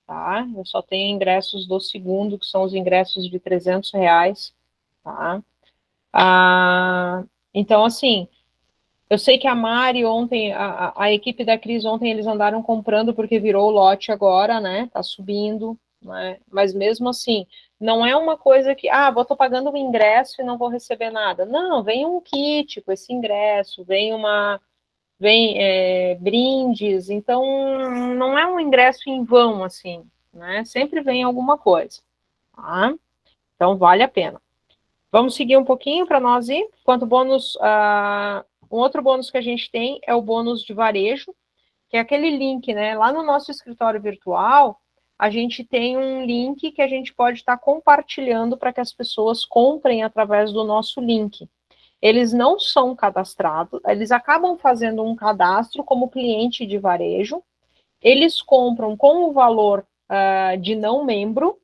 tá? Eu só tenho ingressos do segundo, que são os ingressos de R$300, tá? Então, assim, eu sei que a Mari ontem, a equipe da Cris ontem, eles andaram comprando porque virou lote agora, né? Tá subindo, né? Mas mesmo assim, não é uma coisa que, vou tô pagando o ingresso e não vou receber nada. Não, vem um kit com esse ingresso, vem brindes, então não é um ingresso em vão, assim, né? Sempre vem alguma coisa, tá? Então vale a pena. Vamos seguir um pouquinho para nós ir. Quanto bônus, um outro bônus que a gente tem é o bônus de varejo, que é aquele link, né? Lá no nosso escritório virtual, a gente tem um link que a gente pode estar compartilhando para que as pessoas comprem através do nosso link. Eles não são cadastrados, eles acabam fazendo um cadastro como cliente de varejo, eles compram com o valor de não membro,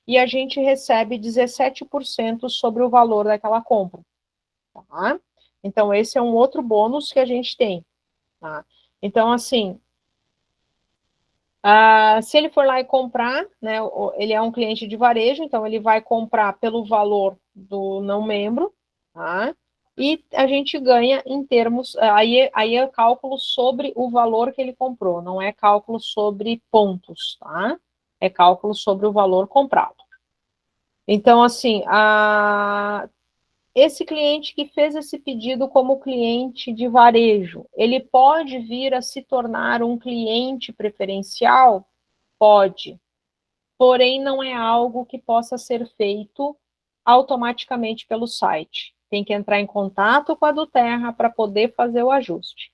e a gente recebe 17% sobre o valor daquela compra, tá? Então, esse é um outro bônus que a gente tem, tá? Então, assim, se ele for lá e comprar, né, ele é um cliente de varejo, então ele vai comprar pelo valor do não membro, tá? E a gente ganha em termos, aí é cálculo sobre o valor que ele comprou, não é cálculo sobre pontos, tá? É cálculo sobre o valor comprado. Então, assim, esse cliente que fez esse pedido como cliente de varejo, ele pode vir a se tornar um cliente preferencial? Pode. Porém, não é algo que possa ser feito automaticamente pelo site. Tem que entrar em contato com a do Terra para poder fazer o ajuste.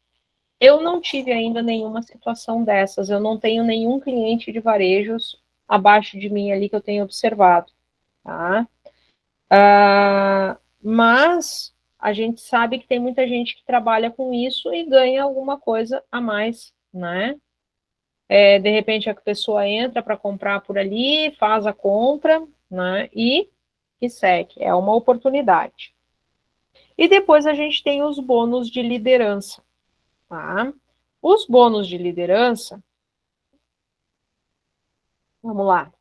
Eu não tive ainda nenhuma situação dessas, eu não tenho nenhum cliente de varejos abaixo de mim ali que eu tenho observado, tá? Mas a gente sabe que tem muita gente que trabalha com isso e ganha alguma coisa a mais, né? De repente a pessoa entra para comprar por ali, faz a compra, né? E segue, é uma oportunidade. E depois a gente tem os bônus de liderança, tá? Os bônus de liderança, vamos lá.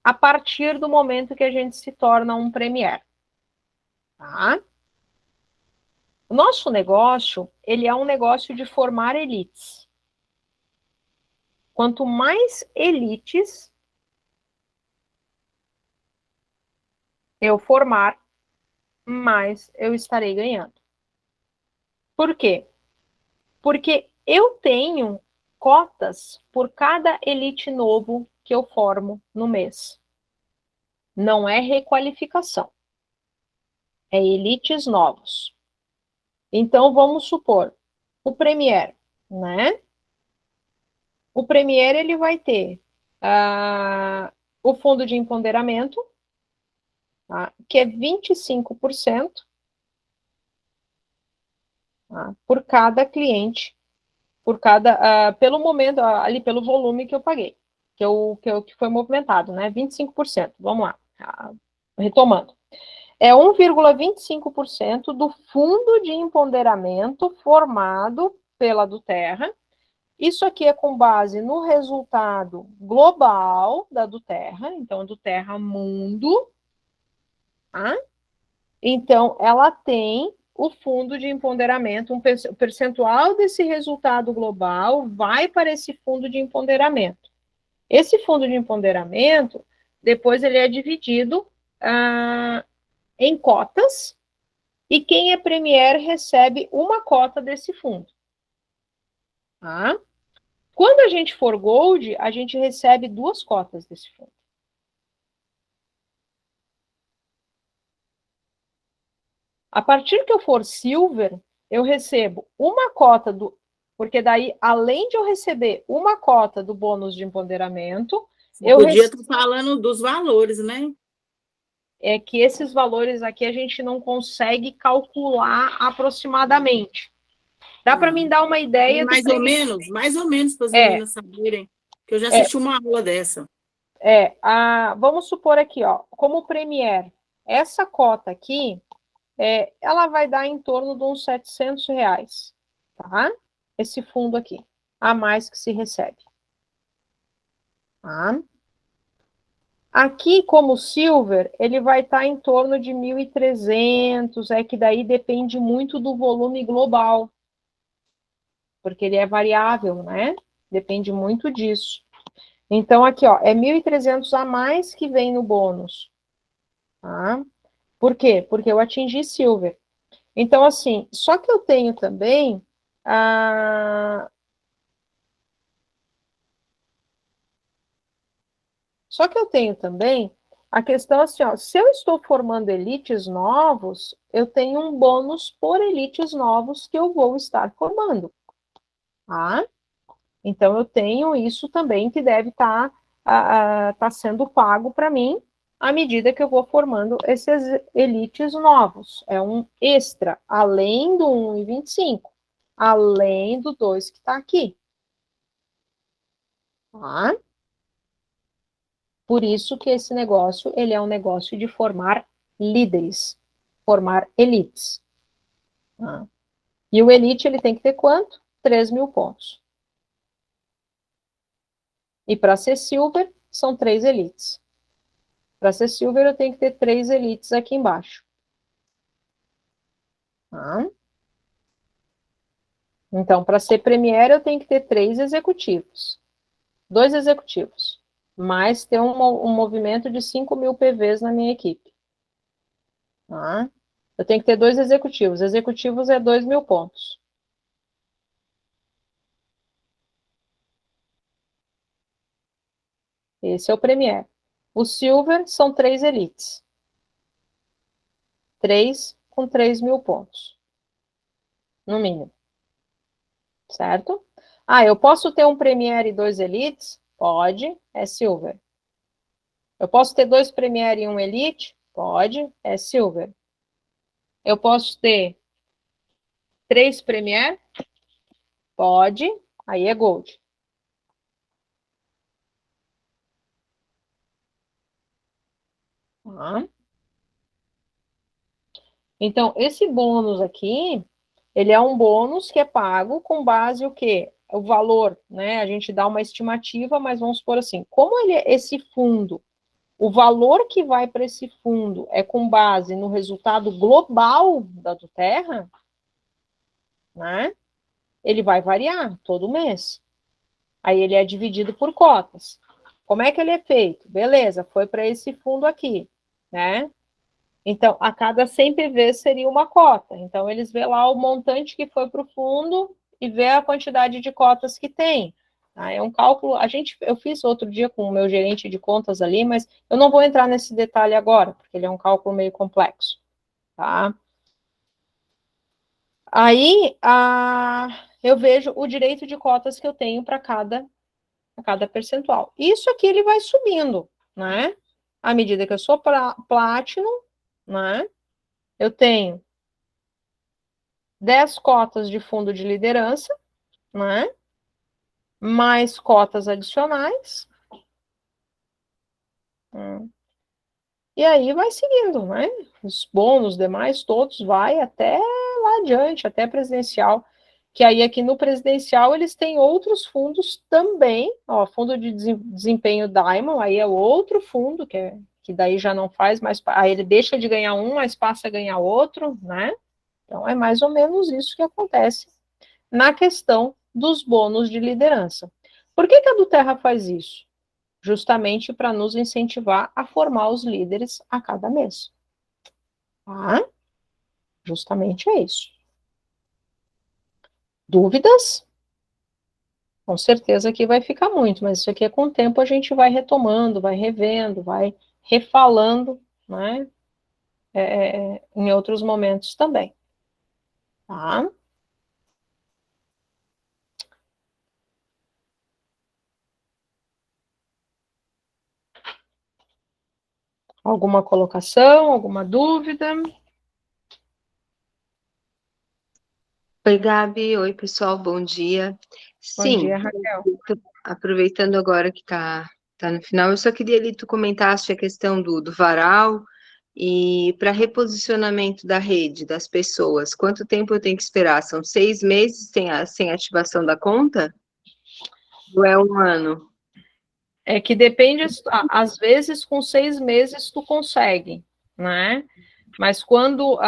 A partir do momento que a gente se torna um premier, tá? O nosso negócio, ele é um negócio de formar elites. Quanto mais elites eu formar, mais eu estarei ganhando. Por quê? Porque eu tenho cotas por cada elite novo que eu formo no mês. Não é requalificação. É elites novos. Então, vamos supor, o Premier, né? O Premier, ele vai ter o fundo de empoderamento, tá? Que é 25%, tá? Por cada cliente, pelo momento, ali pelo volume que eu paguei, que foi movimentado, né? 25%. Vamos lá, retomando. É 1,25% do fundo de empoderamento formado pela do Terra. Isso aqui é com base no resultado global da do Terra, então do Terra Mundo, tá? Então, ela tem o fundo de empoderamento, o percentual desse resultado global vai para esse fundo de empoderamento. Esse fundo de empoderamento, depois ele é dividido em cotas, e quem é Premier recebe uma cota desse fundo. Tá? Quando a gente for Gold, a gente recebe 2 cotas desse fundo. A partir que eu for Silver, eu recebo uma cota do... Porque daí, além de eu receber uma cota do bônus de empoderamento, eu podia estar falando dos valores, né? é que esses valores aqui a gente não consegue calcular aproximadamente. Dá para mim dar uma ideia Mais ou menos para as meninas saberem, que eu já assisti uma aula dessa. Vamos supor aqui, ó, como Premier, essa cota aqui, ela vai dar em torno de uns R$700, tá? Esse fundo aqui, a mais que se recebe. Tá? Aqui, como Silver, ele vai estar em torno de 1.300, que daí depende muito do volume global, porque ele é variável, né? Depende muito disso. Então, aqui, ó, é 1.300 a mais que vem no bônus. Tá? Por quê? Porque eu atingi Silver. Então, assim, só que eu tenho também a questão assim, ó, se eu estou formando elites novos, eu tenho um bônus por elites novos que eu vou estar formando. Tá? Então, eu tenho isso também que deve estar sendo pago para mim à medida que eu vou formando esses elites novos. É um extra, além do 1,25, além do 2 que está aqui. Tá? Por isso que esse negócio, ele é um negócio de formar líderes, formar elites. Tá? E o elite, ele tem que ter quanto? 3.000 pontos. E para ser silver, são 3 elites. Para ser silver, eu tenho que ter 3 elites aqui embaixo. Tá? Então, para ser premier, eu tenho que ter 3 executivos. 2 executivos. Mais ter um movimento de 5.000 PVs na minha equipe. Tá? Eu tenho que ter 2 executivos. Executivos é 2.000 pontos. Esse é o premier. O silver são 3 elites. 3 com 3.000 pontos. No mínimo. Certo? Eu posso ter um premier e 2 elites? Pode, é silver. Eu posso ter 2 premier e 1 elite? Pode, é silver. Eu posso ter 3 premier? Pode, aí é gold. Tá? Então, esse bônus aqui, ele é um bônus que é pago com base o quê? O valor, né? A gente dá uma estimativa, mas vamos supor assim, como esse fundo, o valor que vai para esse fundo é com base no resultado global do Terra, né? Ele vai variar todo mês. Aí ele é dividido por cotas. Como é que ele é feito? Beleza, foi para esse fundo aqui, né? Então, a cada 100 PV seria uma cota. Então, eles vê lá o montante que foi para o fundo e vê a quantidade de cotas que tem. Tá? É um cálculo. Eu fiz outro dia com o meu gerente de contas ali, mas eu não vou entrar nesse detalhe agora, porque ele é um cálculo meio complexo. Tá? Aí, eu vejo o direito de cotas que eu tenho para cada percentual. Isso aqui ele vai subindo, né? À medida que eu sou Platinum, né? Eu tenho 10 cotas de fundo de liderança, né? Mais cotas adicionais. E aí vai seguindo, né? Os bônus demais, todos vai até lá adiante, até presidencial. Que aí aqui no presidencial eles têm outros fundos também, ó, fundo de desempenho Diamond, aí é outro fundo, que daí já não faz mais, aí ele deixa de ganhar um, mas passa a ganhar outro, né? Então é mais ou menos isso que acontece na questão dos bônus de liderança. Por que a do Terra faz isso? Justamente para nos incentivar a formar os líderes a cada mês. Tá? Justamente é isso. Dúvidas? Com certeza aqui vai ficar muito, mas isso aqui com o tempo a gente vai retomando, vai revendo, vai refalando, né? Em outros momentos também. Tá? Alguma colocação, alguma dúvida? Oi, Gabi. Oi, pessoal. Bom dia. Bom Sim, dia, Raquel. aproveitando agora que tá no final, eu só queria ali tu comentaste a questão do varal e para reposicionamento da rede, das pessoas, quanto tempo eu tenho que esperar? São 6 meses sem ativação da conta? Ou é um ano? É que depende, às vezes com 6 meses tu consegue, né? Mas quando,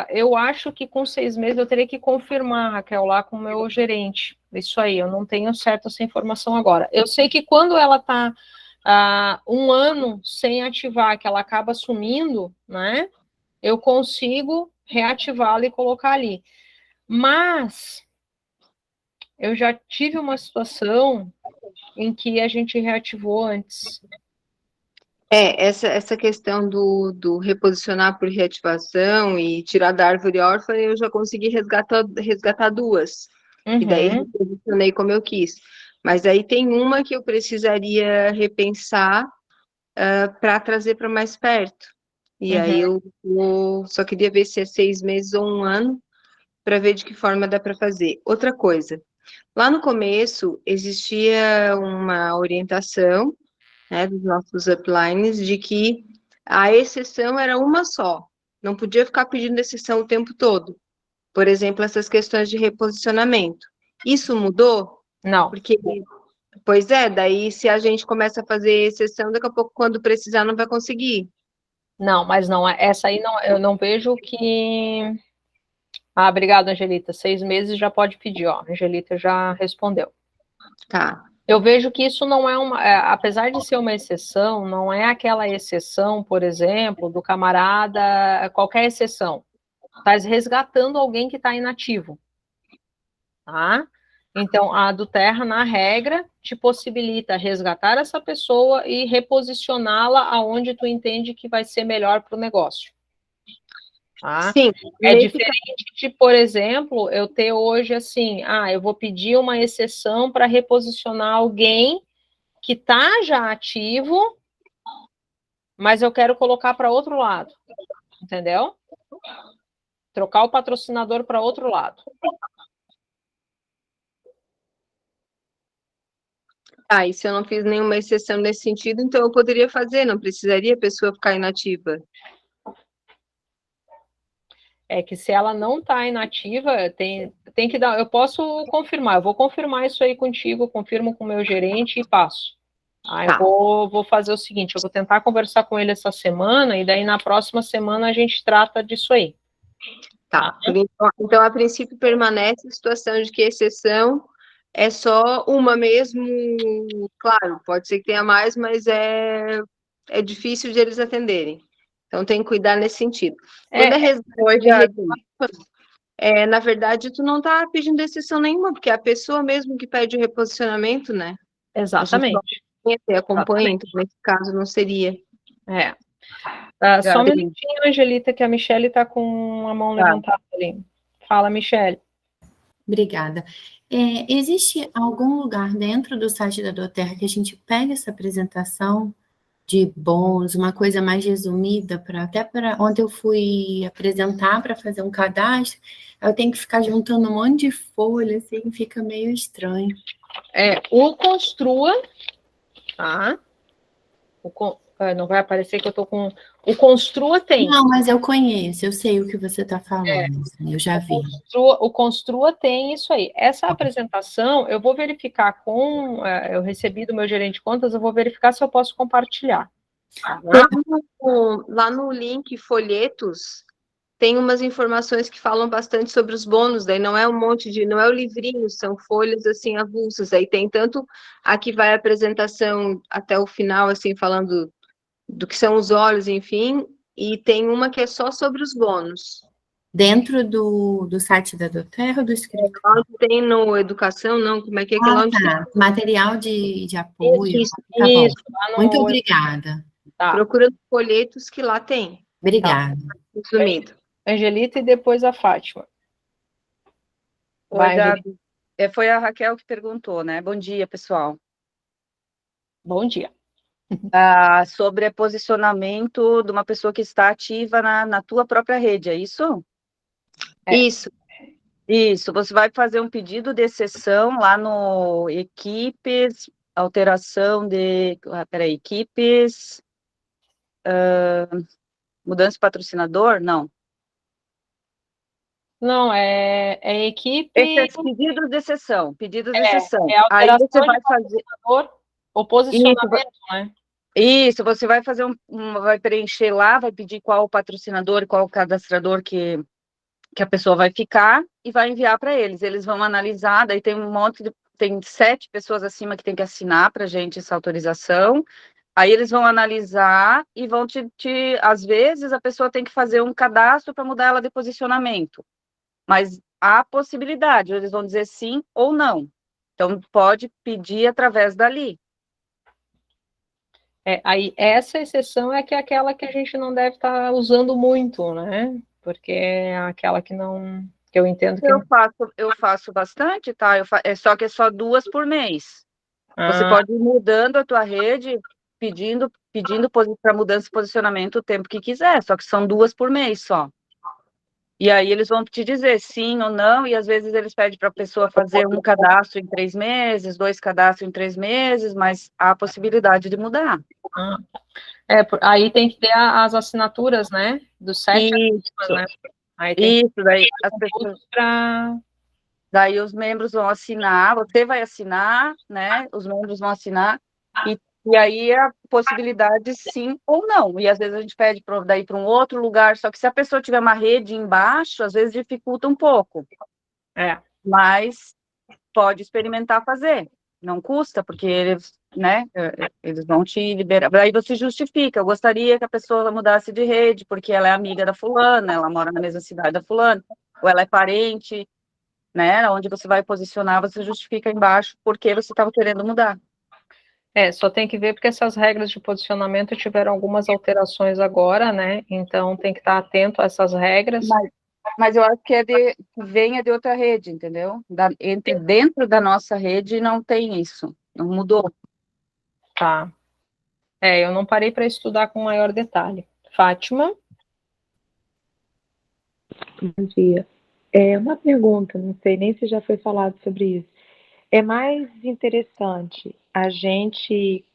eu acho que com 6 meses eu teria que confirmar, Raquel, lá com o meu gerente. Isso aí, eu não tenho certo essa informação agora. Eu sei que quando ela está um ano sem ativar, que ela acaba sumindo, né? Eu consigo reativá-la e colocar ali. Mas eu já tive uma situação em que a gente reativou antes. Essa questão do reposicionar por reativação e tirar da árvore órfã, eu já consegui resgatar duas. E daí Uhum. reposicionei como eu quis. Mas aí tem uma que eu precisaria repensar para trazer para mais perto. E aí eu só queria ver se é 6 meses ou um ano, para ver de que forma dá para fazer. Outra coisa, lá no começo existia uma orientação, né, dos nossos uplines, de que a exceção era uma só, não podia ficar pedindo exceção o tempo todo. Por exemplo, essas questões de reposicionamento. Isso mudou? Não. Porque, pois é, daí se a gente começa a fazer exceção, daqui a pouco, quando precisar, não vai conseguir. Não, mas não, essa aí não, eu não vejo que. Ah, obrigado, Angelita. 6 meses já pode pedir, ó. A Angelita já respondeu. Tá. Eu vejo que isso não é uma. Apesar de ser uma exceção, não é aquela exceção, por exemplo, do camarada, qualquer exceção. Está resgatando alguém que está inativo. Tá? Então, a do Terra, na regra, te possibilita resgatar essa pessoa e reposicioná-la aonde tu entende que vai ser melhor para o negócio. Tá? Sim. É diferente de, por exemplo, eu ter hoje assim, eu vou pedir uma exceção para reposicionar alguém que está já ativo, mas eu quero colocar para outro lado, entendeu? Trocar o patrocinador para outro lado. E se eu não fiz nenhuma exceção nesse sentido, então eu poderia fazer, não precisaria a pessoa ficar inativa. É que se ela não está inativa, tem que dar. Eu posso confirmar, eu vou confirmar isso aí contigo, confirmo com o meu gerente e passo. Eu vou fazer o seguinte: eu vou tentar conversar com ele essa semana, e daí na próxima semana a gente trata disso aí. Tá. Então, a princípio, permanece a situação de que exceção é só uma mesmo. Claro, pode ser que tenha mais, mas é difícil de eles atenderem. Então, tem que cuidar nesse sentido. Quando é resgate, na verdade, tu não tá pedindo exceção nenhuma, porque é a pessoa mesmo que pede o reposicionamento, né? Exatamente. Acompanha, então, nesse caso, não seria. Só um minutinho, Angelita, que a Michelle está com a mão levantada ali. Fala, Michelle. Obrigada. Existe algum lugar dentro do site da Doterra que a gente pega essa apresentação de bônus, uma coisa mais resumida, até para onde eu fui apresentar para fazer um cadastro, eu tenho que ficar juntando um monte de folha, assim, fica meio estranho. O Construa, tá? Não vai aparecer que eu tô com... O Construa tem. Não, mas eu conheço, eu sei o que você está falando, assim, eu já vi. O Construa tem isso aí. Essa apresentação, eu vou verificar eu recebi do meu gerente de contas, eu vou verificar se eu posso compartilhar. Tá? Lá no link folhetos, tem umas informações que falam bastante sobre os bônus, daí não é não é o livrinho, são folhas assim avulsas, aí tem tanto aqui vai a apresentação até o final, assim, falando do que são os olhos, enfim, e tem uma que é só sobre os bônus. Dentro do site da Doterra ou do escritório? Tem no Educação, não, como é que é que lá onde tem? Material de apoio. Isso, tá bom. Bom. Muito obrigada. Tá. Procura nos folhetos que lá tem. Obrigada. Resumido. Angelita e depois a Fátima. Oi, Gabi. Foi a Raquel que perguntou, né? Bom dia, pessoal. Bom dia. Sobre posicionamento de uma pessoa que está ativa na tua própria rede, é isso? É. Isso, você vai fazer um pedido de exceção lá no equipes, alteração de, equipes, mudança de patrocinador? Não. Não, é equipe, Pedidos de exceção, é Aí alteração você vai de fazer patrocinador ou posicionamento, né? isso, você vai fazer vai preencher lá, vai pedir qual o patrocinador e qual o cadastrador que a pessoa vai ficar e vai enviar para eles. Eles vão analisar, daí tem 7 pessoas acima que tem que assinar para a gente essa autorização. Aí eles vão analisar e vão às vezes a pessoa tem que fazer um cadastro para mudar ela de posicionamento. Mas há possibilidade, eles vão dizer sim ou não. Então pode pedir através dali. Aí essa exceção é aquela que a gente não deve estar usando muito, né? Porque é aquela que não, que eu entendo que Eu faço bastante, tá? Só que é só 2 por mês. Você Ah, pode ir mudando a tua rede, pedindo para mudança de posicionamento o tempo que quiser, só que são 2 por mês só. E aí eles vão te dizer sim ou não, e às vezes eles pedem para a pessoa fazer um cadastro em 3 meses, 2 cadastros em 3 meses, mas há a possibilidade de mudar. aí tem que ter as assinaturas, né? Dos 7 Isso, né? Aí tem isso, daí as que pessoas, para daí os membros vão assinar, você vai assinar, né? Os membros vão assinar, e aí a possibilidade sim ou não. E às vezes a gente pede daí para um outro lugar, só que se a pessoa tiver uma rede embaixo, às vezes dificulta um pouco. Mas pode experimentar fazer. Não custa, porque eles, né, eles vão te liberar. Aí você justifica, eu gostaria que a pessoa mudasse de rede, porque ela é amiga da fulana, ela mora na mesma cidade da fulana, ou ela é parente, né, onde você vai posicionar, você justifica embaixo porque você estava querendo mudar. Só tem que ver porque essas regras de posicionamento tiveram algumas alterações agora, né? Então tem que estar atento a essas regras. Mas eu acho que venha de outra rede, entendeu? Dentro da nossa rede não tem isso, não mudou. Tá. Eu não parei para estudar com maior detalhe. Fátima? Bom dia. Uma pergunta, não sei nem se já foi falado sobre isso. É mais interessante a gente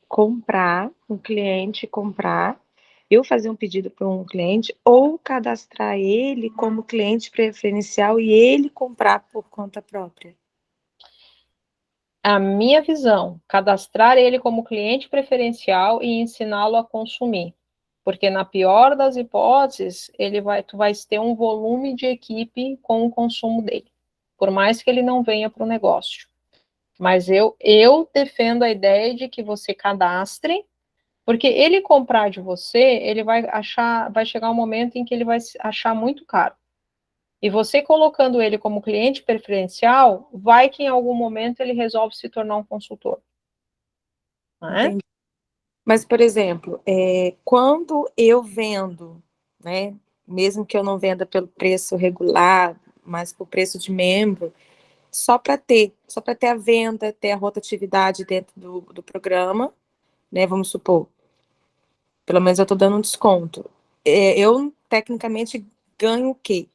um cliente comprar, eu fazer um pedido para um cliente, ou cadastrar ele como cliente preferencial e ele comprar por conta própria? A minha visão, cadastrar ele como cliente preferencial e ensiná-lo a consumir. Porque na pior das hipóteses, tu vai ter um volume de equipe com o consumo dele, por mais que ele não venha para o negócio. Mas eu defendo a ideia de que você cadastre, porque ele comprar de você, ele vai chegar um momento em que ele vai achar muito caro. E você colocando ele como cliente preferencial, vai que em algum momento ele resolve se tornar um consultor. Não é? Entendi. Mas, por exemplo, quando eu vendo, né, mesmo que eu não venda pelo preço regular, mas por preço de membro, só para ter a venda, ter a rotatividade dentro do programa, né, vamos supor, pelo menos eu estou dando um desconto. Eu, tecnicamente, ganho o quê?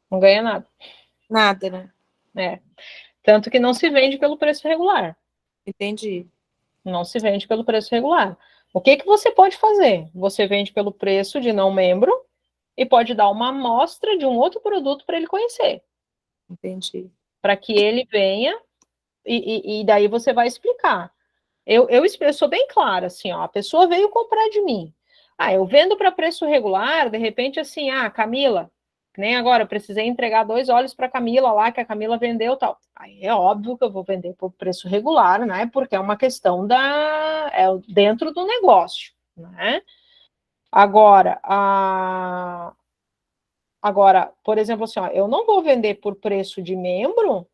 Não ganha nada. Nada, né? Tanto que não se vende pelo preço regular. Entendi. Não se vende pelo preço regular. O que você pode fazer? Você vende pelo preço de não membro e pode dar uma amostra de um outro produto para ele conhecer. Entendi. Para que ele venha e daí você vai explicar. Eu sou bem clara, assim, ó, a pessoa veio comprar de mim. Eu vendo para preço regular, de repente, assim, Camila, nem agora, eu precisei entregar 2 óleos para Camila lá, que a Camila vendeu tal. Aí é óbvio que eu vou vender por preço regular, né? Porque é uma questão dentro do negócio, né? Agora, por exemplo, assim, ó, eu não vou vender por preço de membro.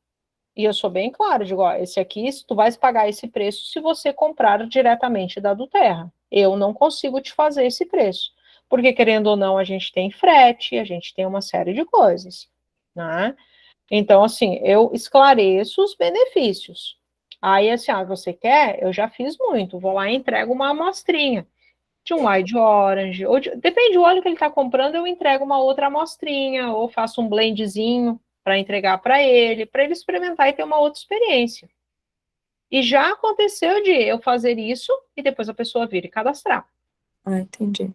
E eu sou bem claro, digo, esse aqui, tu vais pagar esse preço se você comprar diretamente da Duterra. Eu não consigo te fazer esse preço. Porque, querendo ou não, a gente tem frete, a gente tem uma série de coisas, né? Então, assim, eu esclareço os benefícios. Aí, assim, você quer? Eu já fiz muito. Vou lá e entrego uma amostrinha de um Wild Orange, depende do óleo que ele está comprando, eu entrego uma outra amostrinha, ou faço um blendzinho para entregar para ele experimentar e ter uma outra experiência. E já aconteceu de eu fazer isso e depois a pessoa vir e cadastrar. Ah, entendi.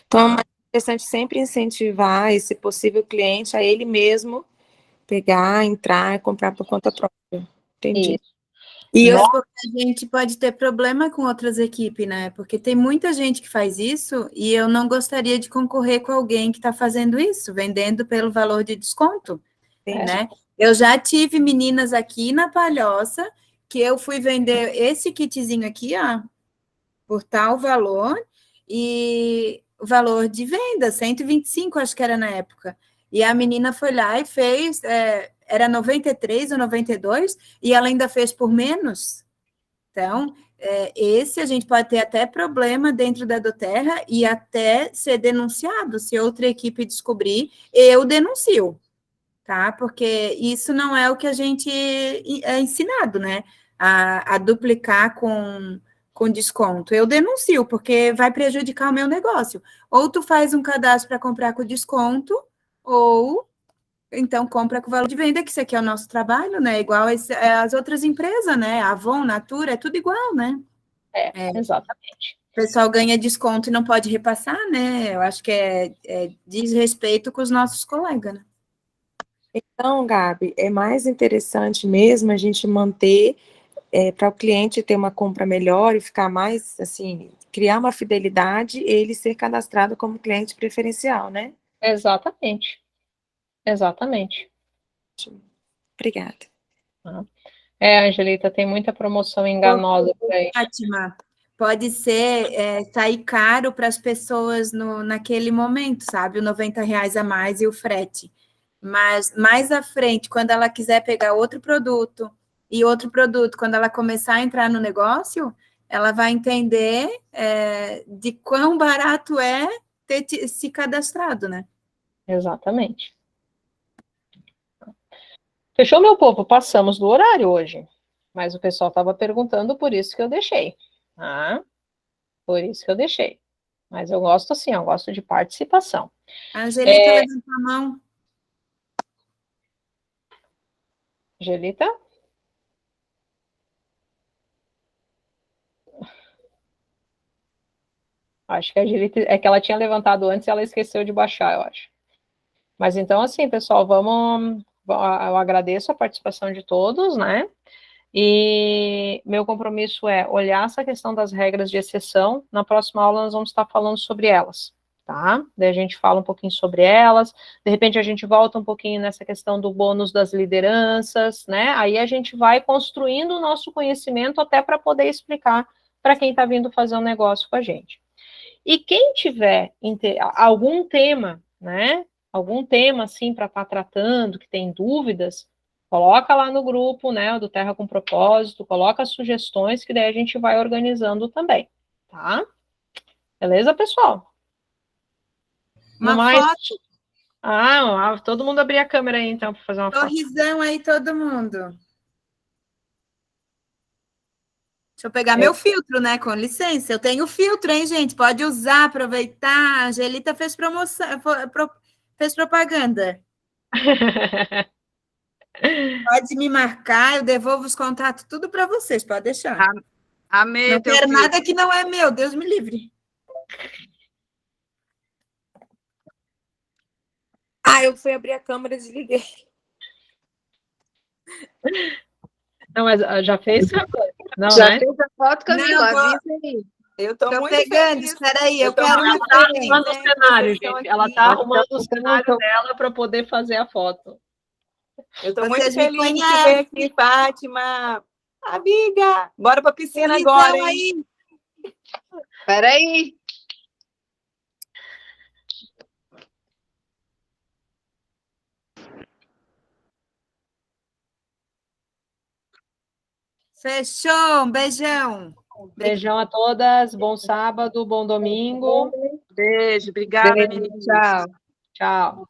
Então, é mais interessante sempre incentivar esse possível cliente a ele mesmo pegar, entrar e comprar por conta própria. Entendi. Isso. E eu, Porque a gente pode ter problema com outras equipes, né? Porque tem muita gente que faz isso e eu não gostaria de concorrer com alguém que está fazendo isso, vendendo pelo valor de desconto, né? Eu já tive meninas aqui na Palhoça que eu fui vender esse kitzinho aqui, ó, por tal valor, e o valor de venda, 125, acho que era na época. E a menina foi lá e fez, era 93 ou 92, e ela ainda fez por menos. Então, esse a gente pode ter até problema dentro da doTERRA e até ser denunciado. Se outra equipe descobrir, eu denuncio, tá? Porque isso não é o que a gente é ensinado, né? A duplicar com desconto. Eu denuncio, porque vai prejudicar o meu negócio. Ou tu faz um cadastro para comprar com desconto, ou então compra com valor de venda, que isso aqui é o nosso trabalho, né? Igual as outras empresas, né? Avon, Natura, é tudo igual, né? Exatamente. O pessoal ganha desconto e não pode repassar, né? Eu acho que é desrespeito com os nossos colegas, né? então, Gabi, é mais interessante mesmo a gente manter para o cliente ter uma compra melhor e ficar mais, assim, criar uma fidelidade e ele ser cadastrado como cliente preferencial, né? Exatamente. Exatamente. Obrigada. Angelita, tem muita promoção enganosa por aí. Fátima, pode ser sair caro para as pessoas naquele momento, sabe? O R$90 a mais e o frete. Mas mais à frente, quando ela quiser pegar outro produto, quando ela começar a entrar no negócio, ela vai entender de quão barato é ter se cadastrado, né? Exatamente. Fechou, meu povo? Passamos do horário hoje. Mas o pessoal estava perguntando, por isso que eu deixei. Ah, por isso que eu deixei. Mas eu gosto assim, eu gosto de participação. A Angelita levantou a mão. Angelita? Acho que a Angelita, é que ela tinha levantado antes e ela esqueceu de baixar, eu acho. Mas então, assim, pessoal, eu agradeço a participação de todos, né? E meu compromisso é olhar essa questão das regras de exceção. Na próxima aula nós vamos estar falando sobre elas, tá? Daí a gente fala um pouquinho sobre elas, de repente a gente volta um pouquinho nessa questão do bônus das lideranças, né? Aí a gente vai construindo o nosso conhecimento até para poder explicar para quem está vindo fazer um negócio com a gente. E quem tiver algum tema, né? Algum tema, assim, para estar tratando, que tem dúvidas, coloca lá no grupo, né, o do Terra com Propósito, coloca as sugestões, que daí a gente vai organizando também, tá? Beleza, pessoal? Uma foto. Todo mundo abrir a câmera aí, então, para fazer uma foto. Sorrisão aí, todo mundo. Deixa eu pegar meu filtro, né? Com licença. Eu tenho filtro, hein, gente? Pode usar, aproveitar. A Angelita fez promoção, fez propaganda. Pode me marcar, eu devolvo os contatos, tudo para vocês, pode deixar. Amei Não o teu quero filtro. nada que não é meu, Deus me livre. Eu fui abrir a câmera e desliguei. Não, mas já fez? Não, Já né? fez a foto, Camila? Não, Avisa aí. Eu estou Tô muito pegando, feliz. espera aí, eu tô quero muito uma Ela está feliz, arrumando o hein, cenário, vocês estão gente. Ela aqui. está arrumando o cenário dela para poder fazer a foto. Eu estou muito Vocês me feliz de te conhecem. ver aqui, Fátima. Amiga, bora para a piscina Sorrisão agora, hein? aí. Espera aí. Fechou, um beijão. Beijão a todas, bom sábado, bom domingo. Beijo, obrigada, Beijo, meninas. tchau. Tchau.